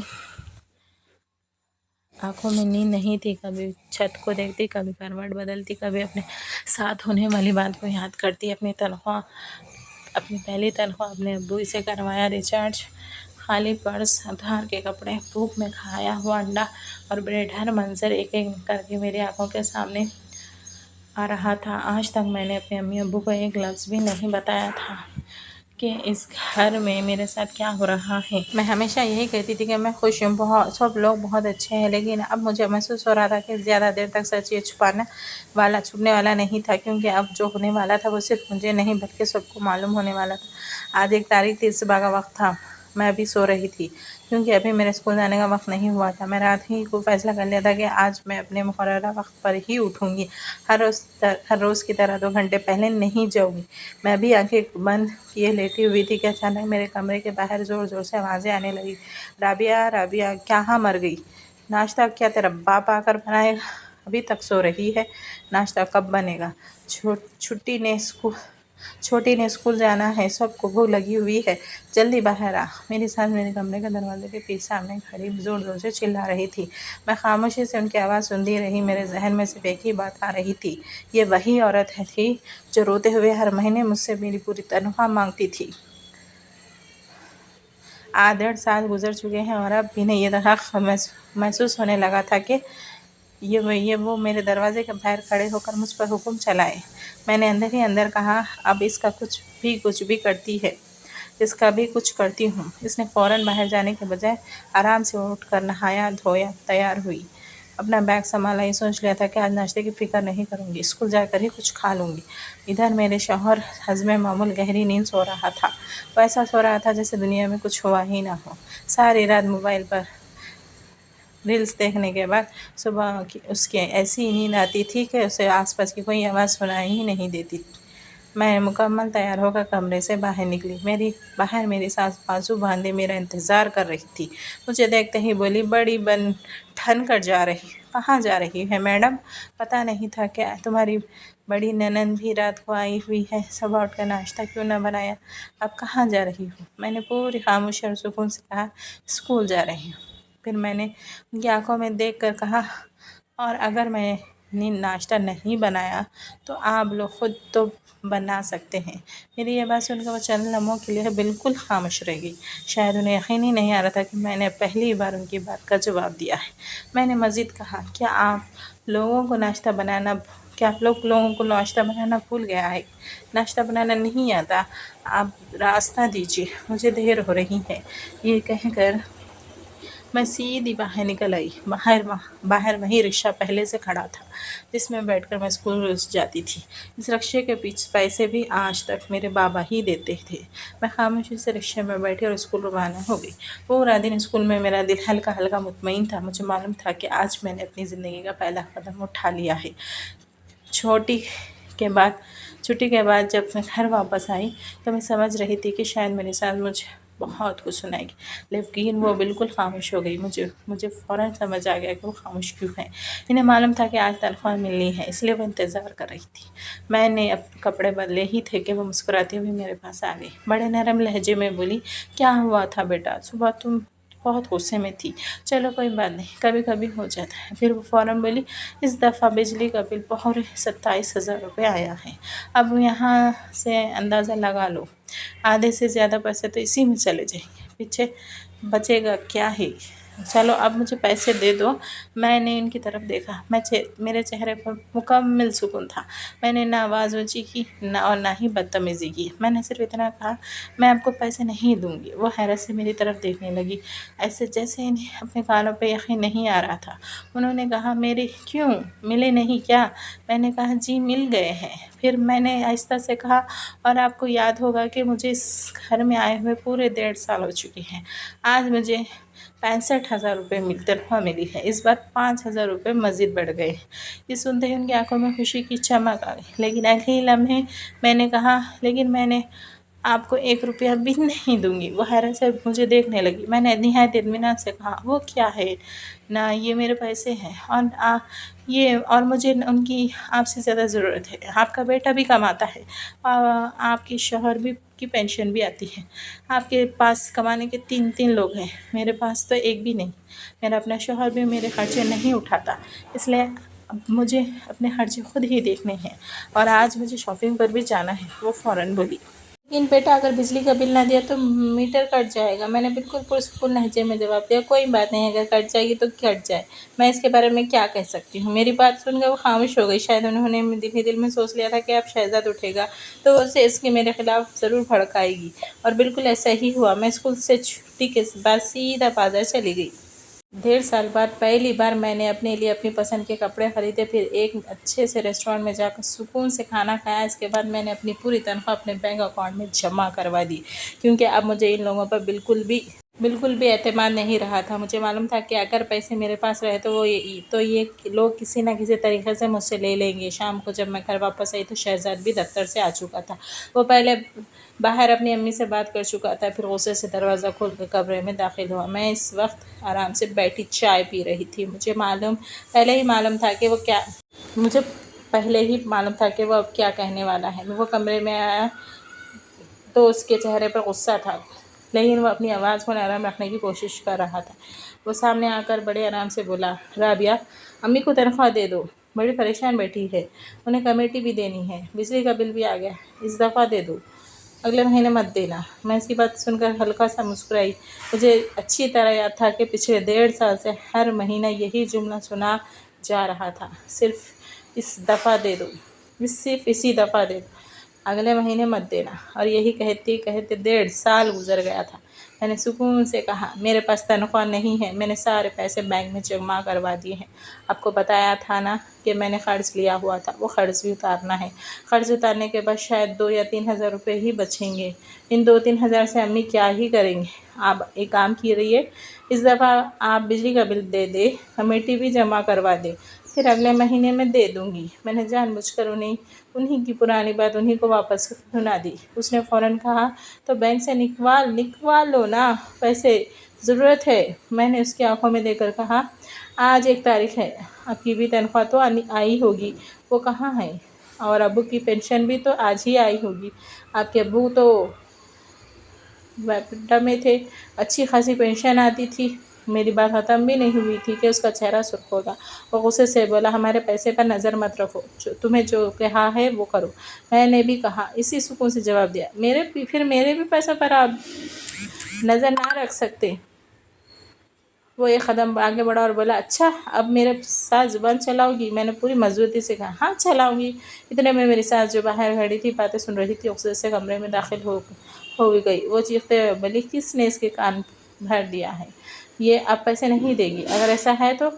آنکھوں میں نیند نہیں تھی۔ کبھی چھت کو دیکھتی، کبھی کروٹ بدلتی، کبھی اپنے ساتھ ہونے والی بات کو یاد کرتی، اپنی پہلی تنخواہ اپنے ابو سے کروایا ریچارج، خالی پرس، ادھار کے کپڑے، بھوک میں کھایا ہوا انڈا اور بریڈ، ہر منظر ایک ایک کر کے میری آنکھوں کے سامنے آ رہا تھا۔ آج تک میں نے اپنے امی ابو کو ایک لفظ بھی نہیں بتایا تھا کہ اس گھر میں میرے ساتھ کیا ہو رہا ہے۔ میں ہمیشہ یہی کہتی تھی کہ میں خوش ہوں، سب لوگ بہت اچھے ہیں، لیکن اب مجھے محسوس ہو رہا تھا کہ زیادہ دیر تک سچ یہ چھپنے والا نہیں تھا، کیونکہ اب جو ہونے والا تھا وہ صرف مجھے نہیں بلکہ سب کو معلوم ہونے والا تھا۔ آج ایک تاریخ تھی، صبح کا وقت تھا، میں ابھی سو رہی تھی کیونکہ ابھی میرے اسکول جانے کا وقت نہیں ہوا تھا۔ میں رات ہی کو فیصلہ کر لیا تھا کہ آج میں اپنے مقررہ وقت پر ہی اٹھوں گی، ہر روز کی طرح 2 گھنٹے پہلے نہیں جاؤں گی۔ میں بھی آنکھیں بند کیے لیٹی ہوئی تھی کہ اچانک میرے کمرے کے باہر زور زور سے آوازیں آنے لگی، رابعہ کہاں مر گئی؟ ناشتہ کیا تیرا باپ آ کر بنائے گا؟ ابھی تک سو رہی ہے، ناشتہ کب بنے گا؟ چھوٹی نے اسکول جانا ہے، سب کو بھوک لگی ہوئی ہے، جلدی باہر آ۔ میری ساس میرے کمرے کے دروازے کے سامنے کھڑی زور زور سے چلا رہی تھی۔ میں خاموشی سے ان کی آواز سنتی رہی۔ میرے ذہن میں صرف ایک ہی بات آ رہی تھی، یہ وہی عورت تھی جو روتے ہوئے ہر مہینے مجھ سے میری پوری تنخواہ مانگتی تھی۔ آج 1.5 سال گزر چکے ہیں اور اب بھی یہ حق محسوس ہونے لگا تھا کہ یہ وہ میرے دروازے کے باہر کھڑے ہو کر مجھ پر حکم چلائے۔ میں نے اندر ہی اندر کہا، اب اس کا کچھ بھی کرتی ہوں۔ اس نے فوراً باہر جانے کے بجائے آرام سے اٹھ کر نہایا دھویا تیار ہوئی، اپنا بیگ سنبھالا۔ یہ سوچ لیا تھا کہ آج ناشتے کی فکر نہیں کروں گی، اسکول جا کر ہی کچھ کھا لوں گی۔ ادھر میرے شوہر حسب معمول گہری نیند سو رہا تھا۔ وہ ایسا سو رہا تھا جیسے دنیا میں کچھ ہوا ہی نہ ہو۔ ساری رات موبائل پر ریلز دیکھنے کے بعد صبح اس کی ایسی نیند آتی تھی کہ اسے آس پاس کی کوئی آواز سنائی ہی نہیں دیتی۔ میں مکمل تیار ہو کر کمرے سے باہر نکلی۔ میری ساس بازو باندھے میرا انتظار کر رہی تھی۔ مجھے دیکھتے ہی بولی، بڑی بن ٹھن کر کہاں جا رہی ہے میڈم؟ پتہ نہیں تھا کہ تمہاری بڑی نند بھی رات کو آئی ہوئی ہے، صبح اٹھ کر ناشتہ کیوں نہ بنایا؟ اب کہاں جا رہی ہو؟ میں نے پوری خاموشی اور سکون سے کہا، اسکول جا رہی ہوں۔ پھر میں نے ان کی آنکھوں میں دیکھ کر کہا، اور اگر میں نے ناشتہ نہیں بنایا تو آپ لوگ خود تو بنا سکتے ہیں۔ میری یہ بات سن کر وہ چند لمحوں کے لیے بالکل خاموش رہ گئی۔ شاید انہیں یقین ہی نہیں آ رہا تھا کہ میں نے پہلی بار ان کی بات کا جواب دیا ہے۔ میں نے مزید کہا، کیا آپ لوگوں کو ناشتہ بنانا بھول گیا ہے؟ ناشتہ بنانا نہیں آتا؟ آپ راستہ دیجیے، مجھے دیر ہو رہی ہے۔ یہ کہہ کر میں سیدھی باہر نکل آئی. باہر وہیں رکشہ پہلے سے کھڑا تھا جس میں بیٹھ کر میں اسکول روز جاتی تھی. اس رکشے کے پیسے بھی آج تک میرے بابا ہی دیتے تھے. میں خاموشی سے رکشے میں بیٹھی اور اسکول روانہ ہو گئی. پورا دن اسکول میں میرا دل ہلکا ہلکا مطمئن تھا. مجھے معلوم تھا کہ آج میں نے اپنی زندگی کا پہلا قدم اٹھا لیا ہے. چھٹی کے بعد جب میں گھر واپس آئی تو میں سمجھ رہی تھی کہ شاید میری ساس مجھے بہت کچھ سنائے گی، لیکن وہ بالکل خاموش ہو گئی. مجھے فوراً سمجھ آ گیا کہ وہ خاموش کیوں ہیں. انہیں معلوم تھا کہ آج تنخواہ ملنی ہے، اس لیے وہ انتظار کر رہی تھی. میں نے اپنے کپڑے بدلے ہی تھے کہ وہ مسکراتی ہوئی میرے پاس آ گئی. بڑے نرم لہجے میں بولی، کیا ہوا تھا بیٹا؟ صبح تم بہت غصے میں تھی. چلو کوئی بات نہیں، کبھی کبھی ہو جاتا ہے. پھر وہ فوراً بولی، اس دفعہ بجلی کا بل پورے 27,000 روپے آیا ہے. اب یہاں سے اندازہ لگا لو، آدھے سے زیادہ پیسے تو اسی میں چلے جائیں گے، پیچھے بچے گا کیا ہے؟ چلو اب مجھے پیسے دے دو. میں نے ان کی طرف دیکھا. میرے چہرے پر مکمل سکون تھا. میں نے نہ آواز اونچی کی اور نہ ہی بدتمیزی کی. میں نے صرف اتنا کہا، میں آپ کو پیسے نہیں دوں گی. وہ حیرت سے میری طرف دیکھنے لگی، ایسے جیسے انہیں اپنے کانوں پہ یقین نہیں آ رہا تھا. انہوں نے کہا، میرے کیوں ملے نہیں کیا؟ میں نے کہا، جی مل گئے ہیں. پھر میں نے آہستہ سے کہا، اور آپ کو یاد ہوگا کہ مجھے اس گھر میں آئے ہوئے پورے 1.5 سال ہو چکے ہیں. آج مجھے 65,000 روپے تنخواہ ملی ہے. اس بار 5,000 روپے مزید بڑھ گئے. یہ سنتے ہی ان کی آنکھوں میں خوشی کی چمک آ گئی. لیکن اگلے لمحے میں نے کہا، لیکن میں نے آپ کو 1 روپیہ بھی نہیں دوں گی. وہ حیرت سے مجھے دیکھنے لگی. میں نے نہایت اطمینان سے کہا، وہ کیا ہے نا، یہ میرے پیسے ہیں اور مجھے ان کی آپ سے زیادہ ضرورت ہے. آپ کا بیٹا بھی کماتا ہے، آپ کے شوہر بھی کی پینشن بھی آتی ہے. آپ کے پاس کمانے کے 3 لوگ ہیں، میرے پاس تو ایک بھی نہیں. میرا اپنا شوہر بھی میرے خرچے نہیں اٹھاتا، اس لیے اب مجھے اپنے خرچے خود ہی دیکھنے ہیں، اور آج مجھے شاپنگ پر بھی جانا ہے. وہ فوراً بولی، لیکن بیٹا اگر بجلی کا بل نہ دیا تو میٹر کٹ جائے گا. میں نے بالکل پرسکون لہجے میں جواب دیا، کوئی بات نہیں، اگر کٹ جائے گی تو کٹ جائے، میں اس کے بارے میں کیا کہہ سکتی ہوں. میری بات سن کر وہ خاموش ہو گئی. شاید انہوں نے دل میں سوچ لیا تھا کہ اب شہزاد اٹھے گا تو اسے اس کی میرے خلاف ضرور بھڑکائے گی، اور بالکل ایسا ہی ہوا. میں اسکول سے چھٹی کے بعد سیدھا بازار چلی گئی. 1.5 سال بعد پہلی بار میں نے اپنے لیے اپنی پسند کے کپڑے خریدے، پھر ایک اچھے سے ریسٹورانٹ میں جا کر سکون سے کھانا کھایا. اس کے بعد میں نے اپنی پوری تنخواہ اپنے بینک اکاؤنٹ میں جمع کروا دی، کیونکہ اب مجھے ان لوگوں پر بالکل بھی اعتماد نہیں رہا تھا. مجھے معلوم تھا کہ اگر پیسے میرے پاس رہے تو یہ لوگ کسی نہ کسی طریقے سے مجھ سے لے لیں گے. شام کو جب میں گھر واپس آئی تو شہزاد بھی دفتر سے آ چکا تھا. وہ پہلے باہر اپنی امی سے بات کر چکا تھا، پھر غصے سے دروازہ کھول کر کمرے میں داخل ہوا. میں اس وقت آرام سے بیٹھی چائے پی رہی تھی. مجھے پہلے ہی معلوم تھا کہ وہ اب کیا کہنے والا ہے. وہ کمرے میں آیا تو اس کے چہرے پر غصہ تھا، لیکن وہ اپنی آواز کو نرم رکھنے کی کوشش کر رہا تھا. وہ سامنے آ کر بڑے آرام سے بولا، رابعہ، امی کو تنخواہ دے دو، بڑی پریشان بیٹھی ہے، انہیں کمیٹی بھی دینی ہے، بجلی کا بل بھی آ گیا، اس دفعہ دے دو، اگلے مہینے مت دینا. میں اس کی بات سن کر ہلکا سا مسکرائی. مجھے اچھی طرح یاد تھا کہ پچھلے 1.5 سال سے ہر مہینہ یہی جملہ سنا جا رہا تھا، صرف اسی دفعہ دے دو، اگلے مہینے مت دینا. اور یہی کہتے کہتے 1.5 سال گزر گیا تھا. میں نے سکون سے کہا، میرے پاس تنخواہ نہیں ہے، میں نے سارے پیسے بینک میں جمع کروا دیے ہیں. آپ کو بتایا تھا نا کہ میں نے قرض لیا ہوا تھا، وہ قرض بھی اتارنا ہے. قرض اتارنے کے بعد شاید 2 یا 3,000 روپے ہی بچیں گے. ان 2-3 ہزار سے امی کیا ہی کریں گے. آپ ایک کام کیجیے، اس دفعہ آپ بجلی کا بل دے دیں، کمیٹی بھی جمع کروا دیں، پھر اگلے مہینے میں دے دوں گی. میں نے جان بوجھ کر انہی کی پرانی بات انہی کو واپس سنا دی. اس نے فوراً کہا، تو بینک سے نکلوا لو نا، پیسے ضرورت ہے. میں نے اس کی آنکھوں میں دیکھ کر کہا، آج 1 تاریخ ہے، آپ کی بھی تنخواہ تو آئی ہوگی. وہ کہاں ہے؟ اور ابو کی پینشن بھی تو آج ہی آئی ہوگی. آپ کے ابو تو ویپٹا میں تھے، اچھی خاصی پینشن آتی تھی. میری بات ختم بھی نہیں ہوئی تھی کہ اس کا چہرہ سرخ ہو گیا. وہ غصے سے بولا، ہمارے پیسے پر نظر مت رکھو، تمہیں جو کہا ہے وہ کرو. میں نے بھی کہا، اسی سکون سے جواب دیا، میرے بھی پیسوں پر آپ نظر نہ رکھ سکتے. وہ ایک قدم آگے بڑھا اور بولا، اچھا اب میرے ساتھ زبان چلاؤ گی؟ میں نے پوری مضبوطی سے کہا، ہاں چلاؤں گی. اتنے میں میری ساس جو باہر کھڑی تھی باتیں سن رہی تھی، غصے سے کمرے میں داخل ہو گئی. وہ چیختے ہوئے بولی، کس نے اس کے کان بھر دیا ہے؟ یہ اب پیسے نہیں دے گی، اگر ایسا ہے تو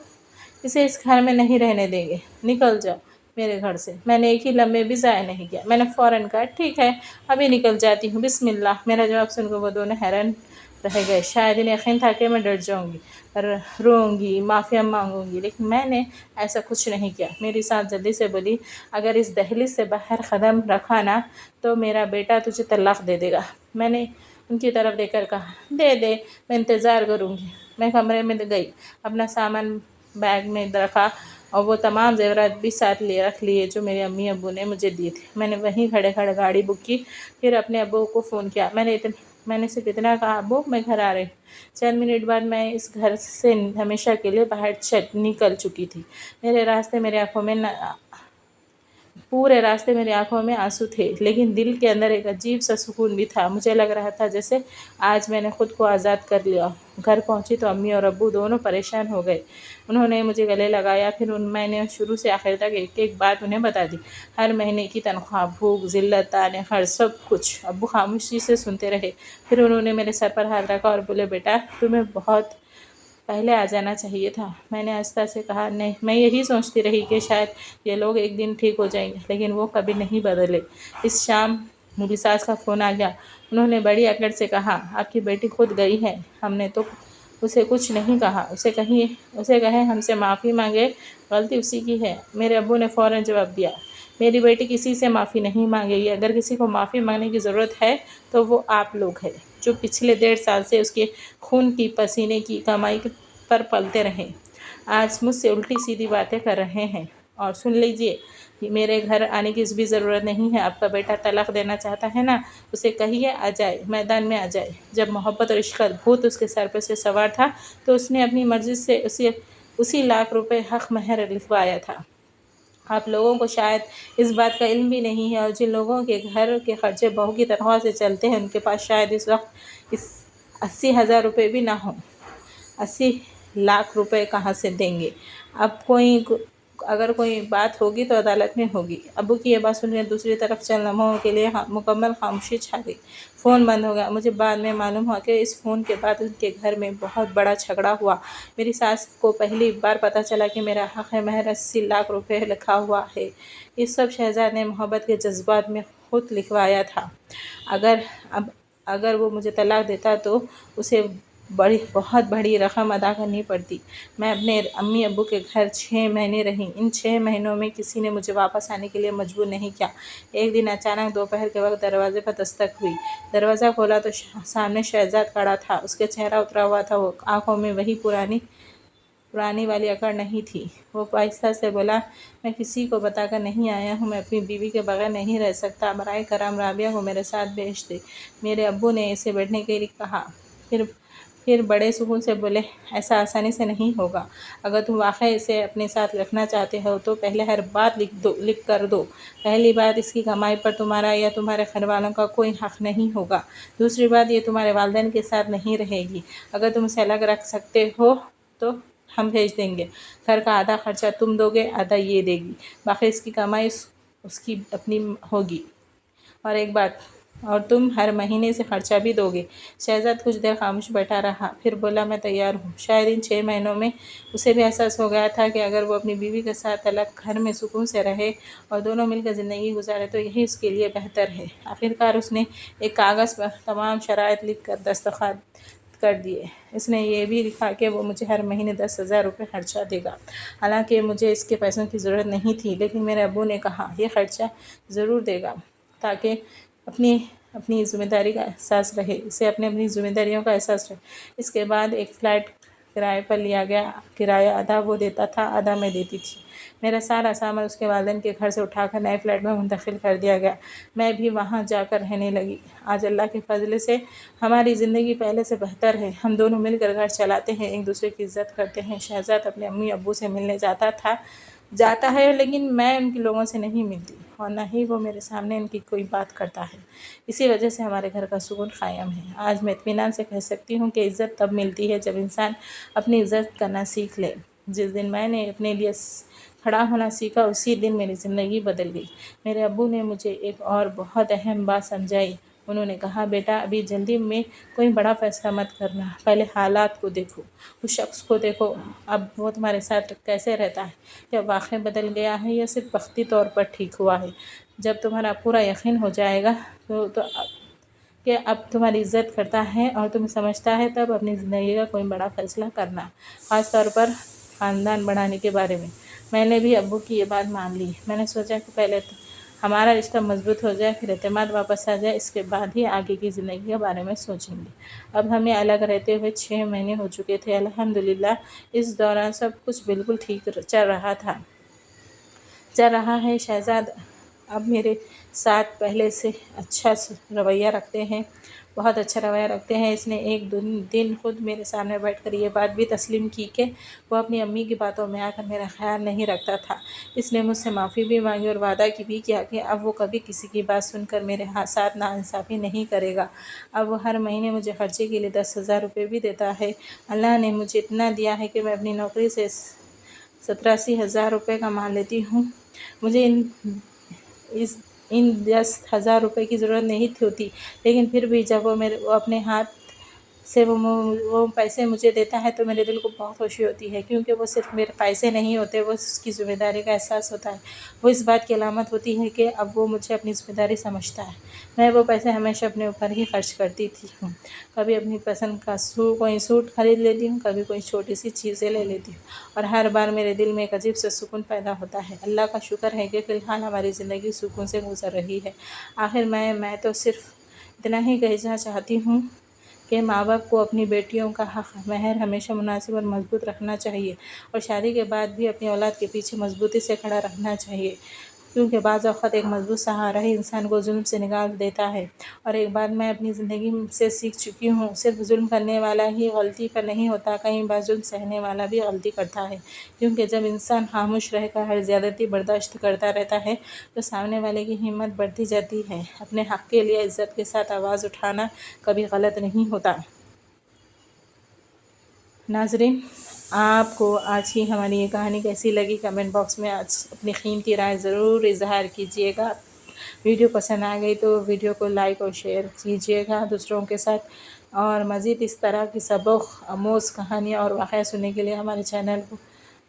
اسے اس گھر میں نہیں رہنے دیں گے، نکل جاؤ میرے گھر سے۔ میں نے ایک ہی لمحے بھی ضائع نہیں کیا، میں نے فوراً کہا ٹھیک ہے ابھی نکل جاتی ہوں، بسم اللہ۔ میرا جواب سن کر وہ دونوں حیران رہ گئے۔ شاید انہیں یقین تھا کہ میں ڈر جاؤں گی، روں گی، معافیا مانگوں گی، لیکن میں نے ایسا کچھ نہیں کیا۔ میری سانس جلدی سے بولی، اگر اس دہلیز سے باہر قدم رکھا نا تو میرا بیٹا تجھے طلاق دے دے گا۔ میں نے ان کی طرف دیکھ کر کہا دے دے، میں انتظار کروں گی۔ میں کمرے میں گئی، اپنا سامان بیگ میں رکھا اور وہ تمام زیورات بھی ساتھ رکھ لیے جو میرے امی ابو نے مجھے دیے تھے۔ میں نے وہیں کھڑے کھڑے گاڑی بک کی، پھر اپنے ابو کو فون کیا۔ میں نے صرف اتنا کہا ابو میں گھر آ رہی ہوں۔ چند منٹ بعد میں اس گھر سے ہمیشہ کے لیے باہر نکل چکی تھی۔ پورے راستے میری آنکھوں میں آنسو تھے، لیکن دل کے اندر ایک عجیب سا سکون بھی تھا۔ مجھے لگ رہا تھا جیسے آج میں نے خود کو آزاد کر لیا۔ گھر پہنچی تو امی اور ابو دونوں پریشان ہو گئے۔ انہوں نے مجھے گلے لگایا، پھر میں نے شروع سے آخر تک ایک ایک بات انہیں بتا دی۔ ہر مہینے کی تنخواہ، بھوک، ذلت، طعنے، خرچ، سب کچھ۔ ابو خاموشی سے سنتے رہے، پھر انہوں نے میرے سر پر ہاتھ رکھا اور بولے بیٹا تمہیں بہت پہلے آ جانا چاہیے تھا۔ میں نے آہستہ سے کہا نہیں، میں یہی سوچتی رہی کہ شاید یہ لوگ ایک دن ٹھیک ہو جائیں گے، لیکن وہ کبھی نہیں بدلے۔ اس شام میری ساس کا فون آ گیا۔ انہوں نے بڑی اکڑ سے کہا آپ کی بیٹی خود گئی ہے، ہم نے تو اسے کچھ نہیں کہا، اسے کہیں ہم سے معافی مانگے، غلطی اسی کی ہے۔ میرے ابو نے فوراً جواب دیا میری بیٹی کسی سے معافی نہیں مانگے گی، اگر کسی کو معافی مانگنے کی ضرورت ہے تو وہ آپ لوگ ہیں جو پچھلے 1.5 سال سے اس کے خون کی پسینے کی کمائی پر پلتے رہے، آج مجھ سے الٹی سیدھی باتیں کر رہے ہیں۔ اور سن لیجئے، میرے گھر آنے کی بھی ضرورت نہیں ہے۔ آپ کا بیٹا طلاق دینا چاہتا ہے نا، اسے کہیے آ جائے، میدان میں آ جائے۔ جب محبت اور عشق کا بھوت اس کے سر پہ سے سوار تھا تو اس نے اپنی مرضی سے اسی ₹1,00,000 حق مہر لکھوایا تھا۔ آپ لوگوں کو شاید اس بات کا علم بھی نہیں ہے، اور جن لوگوں کے گھر کے خرچے بہو کی تنخواہ سے چلتے ہیں ان کے پاس شاید اس وقت ₹80,000 بھی نہ ہوں۔ 80,00,000 کہاں سے دیں گے؟ اگر کوئی بات ہوگی تو عدالت میں ہوگی۔ ابو کی یہ بات سن کر دوسری طرف چند لمحوں کے لیے مکمل خاموشی چھا گئی۔ فون بند ہو گیا۔ مجھے بعد میں معلوم ہوا کہ اس فون کے بعد ان کے گھر میں بہت بڑا جھگڑا ہوا۔ میری ساس کو پہلی بار پتہ چلا کہ میرا حق مہر ₹80,00,000 لکھا ہوا ہے۔ یہ سب شہزاد نے محبت کے جذبات میں خود لکھوایا تھا۔ اگر وہ مجھے طلاق دیتا تو اسے بہت بڑی رقم ادا کرنی پڑتی۔ میں اپنے امی ابو کے گھر 6 مہینے رہی۔ ان 6 مہینوں میں کسی نے مجھے واپس آنے کے لیے مجبور نہیں کیا۔ ایک دن اچانک دوپہر کے وقت دروازے پر دستک ہوئی۔ دروازہ کھولا تو سامنے شہزاد کھڑا تھا۔ اس کا چہرہ اترا ہوا تھا، آنکھوں میں وہی پرانی والی اکڑ نہیں تھی۔ وہ آہستہ سے بولا میں کسی کو بتا کر نہیں آیا ہوں، میں اپنی بیوی کے بغیر نہیں رہ سکتا، برائے کرم رابعہ کو میرے ساتھ بھیج دے۔ میرے ابو نے اسے بیٹھنے کے لیے کہا، پھر بڑے سکون سے بولے ایسا آسانی سے نہیں ہوگا۔ اگر تم واقعی اسے اپنے ساتھ رکھنا چاہتے ہو تو پہلے ہر بات لکھ کر دو۔ پہلی بات، اس کی کمائی پر تمہارا یا تمہارے گھر والوں کا کوئی حق نہیں ہوگا۔ دوسری بات، یہ تمہارے والدین کے ساتھ نہیں رہے گی۔ اگر تم اسے الگ رکھ سکتے ہو تو ہم بھیج دیں گے۔ گھر کا آدھا خرچہ تم دو گے، آدھا یہ دے گی، باقی اس کی کمائی اس کی اپنی ہوگی۔ اور ایک بات، اور تم ہر مہینے سے خرچہ بھی دو گے۔ شہزاد کچھ دیر خاموش بیٹھا رہا، پھر بولا میں تیار ہوں۔ شاید ان 6 مہینوں میں اسے بھی احساس ہو گیا تھا کہ اگر وہ اپنی بیوی کے ساتھ الگ گھر میں سکون سے رہے اور دونوں مل کر زندگی گزارے تو یہی اس کے لیے بہتر ہے۔ آخرکار اس نے ایک کاغذ پر تمام شرائط لکھ کر دستخط کر دیے۔ اس نے یہ بھی لکھا کہ وہ مجھے ہر مہینے ₹10,000 خرچہ دے گا۔ حالانکہ مجھے اس کے پیسوں کی ضرورت نہیں تھی، لیکن میرے ابو نے کہا یہ خرچہ ضرور دے گا تاکہ اپنی ذمہ داری کا احساس رہے، اسے اپنی ذمہ داریوں کا احساس رہے۔ اس کے بعد ایک فلیٹ کرائے پر لیا گیا۔ کرایہ آدھا وہ دیتا تھا، آدھا میں دیتی تھی۔ میرا سارا سامان اس کے والدین کے گھر سے اٹھا کر نئے فلیٹ میں منتقل کر دیا گیا۔ میں بھی وہاں جا کر رہنے لگی۔ آج اللہ کے فضل سے ہماری زندگی پہلے سے بہتر ہے۔ ہم دونوں مل کر گھر چلاتے ہیں، ایک دوسرے کی عزت کرتے ہیں۔ شہزاد اپنے امی ابو سے ملنے جاتا ہے، لیکن میں ان کے لوگوں سے نہیں ملتی، اور نہ ہی وہ میرے سامنے ان کی کوئی بات کرتا ہے۔ اسی وجہ سے ہمارے گھر کا سکون قائم ہے۔ آج میں اطمینان سے کہہ سکتی ہوں کہ عزت تب ملتی ہے جب انسان اپنی عزت کرنا سیکھ لے۔ جس دن میں نے اپنے لیے کھڑا ہونا سیکھا، اسی دن میری زندگی بدل گئی۔ میرے ابو نے مجھے ایک اور بہت اہم بات سمجھائی، انہوں نے کہا بیٹا ابھی جلدی میں کوئی بڑا فیصلہ مت کرنا، پہلے حالات کو دیکھو، اس شخص کو دیکھو، اب وہ تمہارے ساتھ کیسے رہتا ہے، کیا واقعی بدل گیا ہے یا صرف وقتی طور پر ٹھیک ہوا ہے۔ جب تمہارا پورا یقین ہو جائے گا تو کہ اب تمہاری عزت کرتا ہے اور تمہیں سمجھتا ہے، تب اپنی زندگی کا کوئی بڑا فیصلہ کرنا، خاص طور پر خاندان بڑھانے کے بارے میں۔ میں نے بھی ابو کی یہ بات مان لی۔ میں نے سوچا کہ پہلے ہمارا رشتہ مضبوط ہو جائے، پھر اعتماد واپس آ جائے، اس کے بعد ہی آگے کی زندگی کے بارے میں سوچیں گے۔ اب ہمیں الگ رہتے ہوئے 6 مہینے ہو چکے تھے۔ الحمدللہ اس دوران سب کچھ بالکل ٹھیک چل رہا ہے۔ شہزاد اب میرے ساتھ پہلے سے اچھا رویہ رکھتے ہیں، بہت اچھا رویہ رکھتے ہیں۔ اس نے ایک دن خود میرے سامنے بیٹھ کر یہ بات بھی تسلیم کی کہ وہ اپنی امی کی باتوں میں آ کر میرا خیال نہیں رکھتا تھا۔ اس نے مجھ سے معافی بھی مانگی اور وعدہ بھی کیا کہ اب وہ کبھی کسی کی بات سن کر میرے ساتھ ناانصافی نہیں کرے گا۔ اب وہ ہر مہینے مجھے خرچے کے لیے 10,000 روپے بھی دیتا ہے۔ اللہ نے مجھے اتنا دیا ہے کہ میں اپنی نوکری سے 87,000 روپے کما لیتی ہوں۔ مجھے ان 10,000 روپے کی ضرورت نہیں ہوتی، لیکن پھر بھی جب وہ اپنے ہاتھ سے وہ پیسے مجھے دیتا ہے تو میرے دل کو بہت خوشی ہوتی ہے، کیونکہ وہ صرف میرے پیسے نہیں ہوتے، وہ اس کی ذمہ داری کا احساس ہوتا ہے۔ وہ اس بات کی علامت ہوتی ہے کہ اب وہ مجھے اپنی ذمہ داری سمجھتا ہے۔ میں وہ پیسے ہمیشہ اپنے اوپر ہی خرچ کرتی ہوں۔ کبھی اپنی پسند کا کوئی سوٹ خرید لیتی ہوں، کبھی کوئی چھوٹی سی چیزیں لے لیتی ہوں، اور ہر بار میرے دل میں ایک عجیب سا سکون پیدا ہوتا ہے۔ اللہ کا شکر ہے کہ فی الحال ہماری زندگی سکون سے گزر رہی ہے۔ آخر میں تو صرف اتنا ہی کہنا چاہتی ہوں کہ ماں باپ کو اپنی بیٹیوں کا حق مہر ہمیشہ مناسب اور مضبوط رکھنا چاہیے، اور شادی کے بعد بھی اپنی اولاد کے پیچھے مضبوطی سے کھڑا رہنا چاہیے، کیونکہ بعض اوقات ایک مضبوط سہارا ہی انسان کو ظلم سے نکال دیتا ہے۔ اور ایک بات میں اپنی زندگی سے سیکھ چکی ہوں، صرف ظلم کرنے والا ہی غلطی پر نہیں ہوتا، کئی بار ظلم سہنے والا بھی غلطی کرتا ہے، کیونکہ جب انسان خاموش رہ کر ہر زیادتی برداشت کرتا رہتا ہے تو سامنے والے کی ہمت بڑھتی جاتی ہے۔ اپنے حق کے لیے عزت کے ساتھ آواز اٹھانا کبھی غلط نہیں ہوتا۔ ناظرین، آپ کو آج کی ہماری یہ کہانی کیسی لگی؟ کمنٹ باکس میں آج اپنی قیمتی رائے ضرور اظہار کیجیے گا۔ ویڈیو پسند آ گئی تو ویڈیو کو لائک اور شیئر کیجیے گا دوسروں کے ساتھ، اور مزید اس طرح کی سبق آموز کہانیاں اور واقعہ سننے کے لیے ہمارے چینل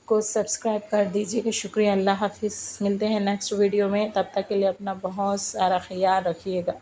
کو سبسکرائب کر دیجیے گا۔ شکریہ۔ اللہ حافظ۔ ملتے ہیں نیکسٹ ویڈیو میں، تب تک کے لیے اپنا بہت سارا خیال رکھیے گا۔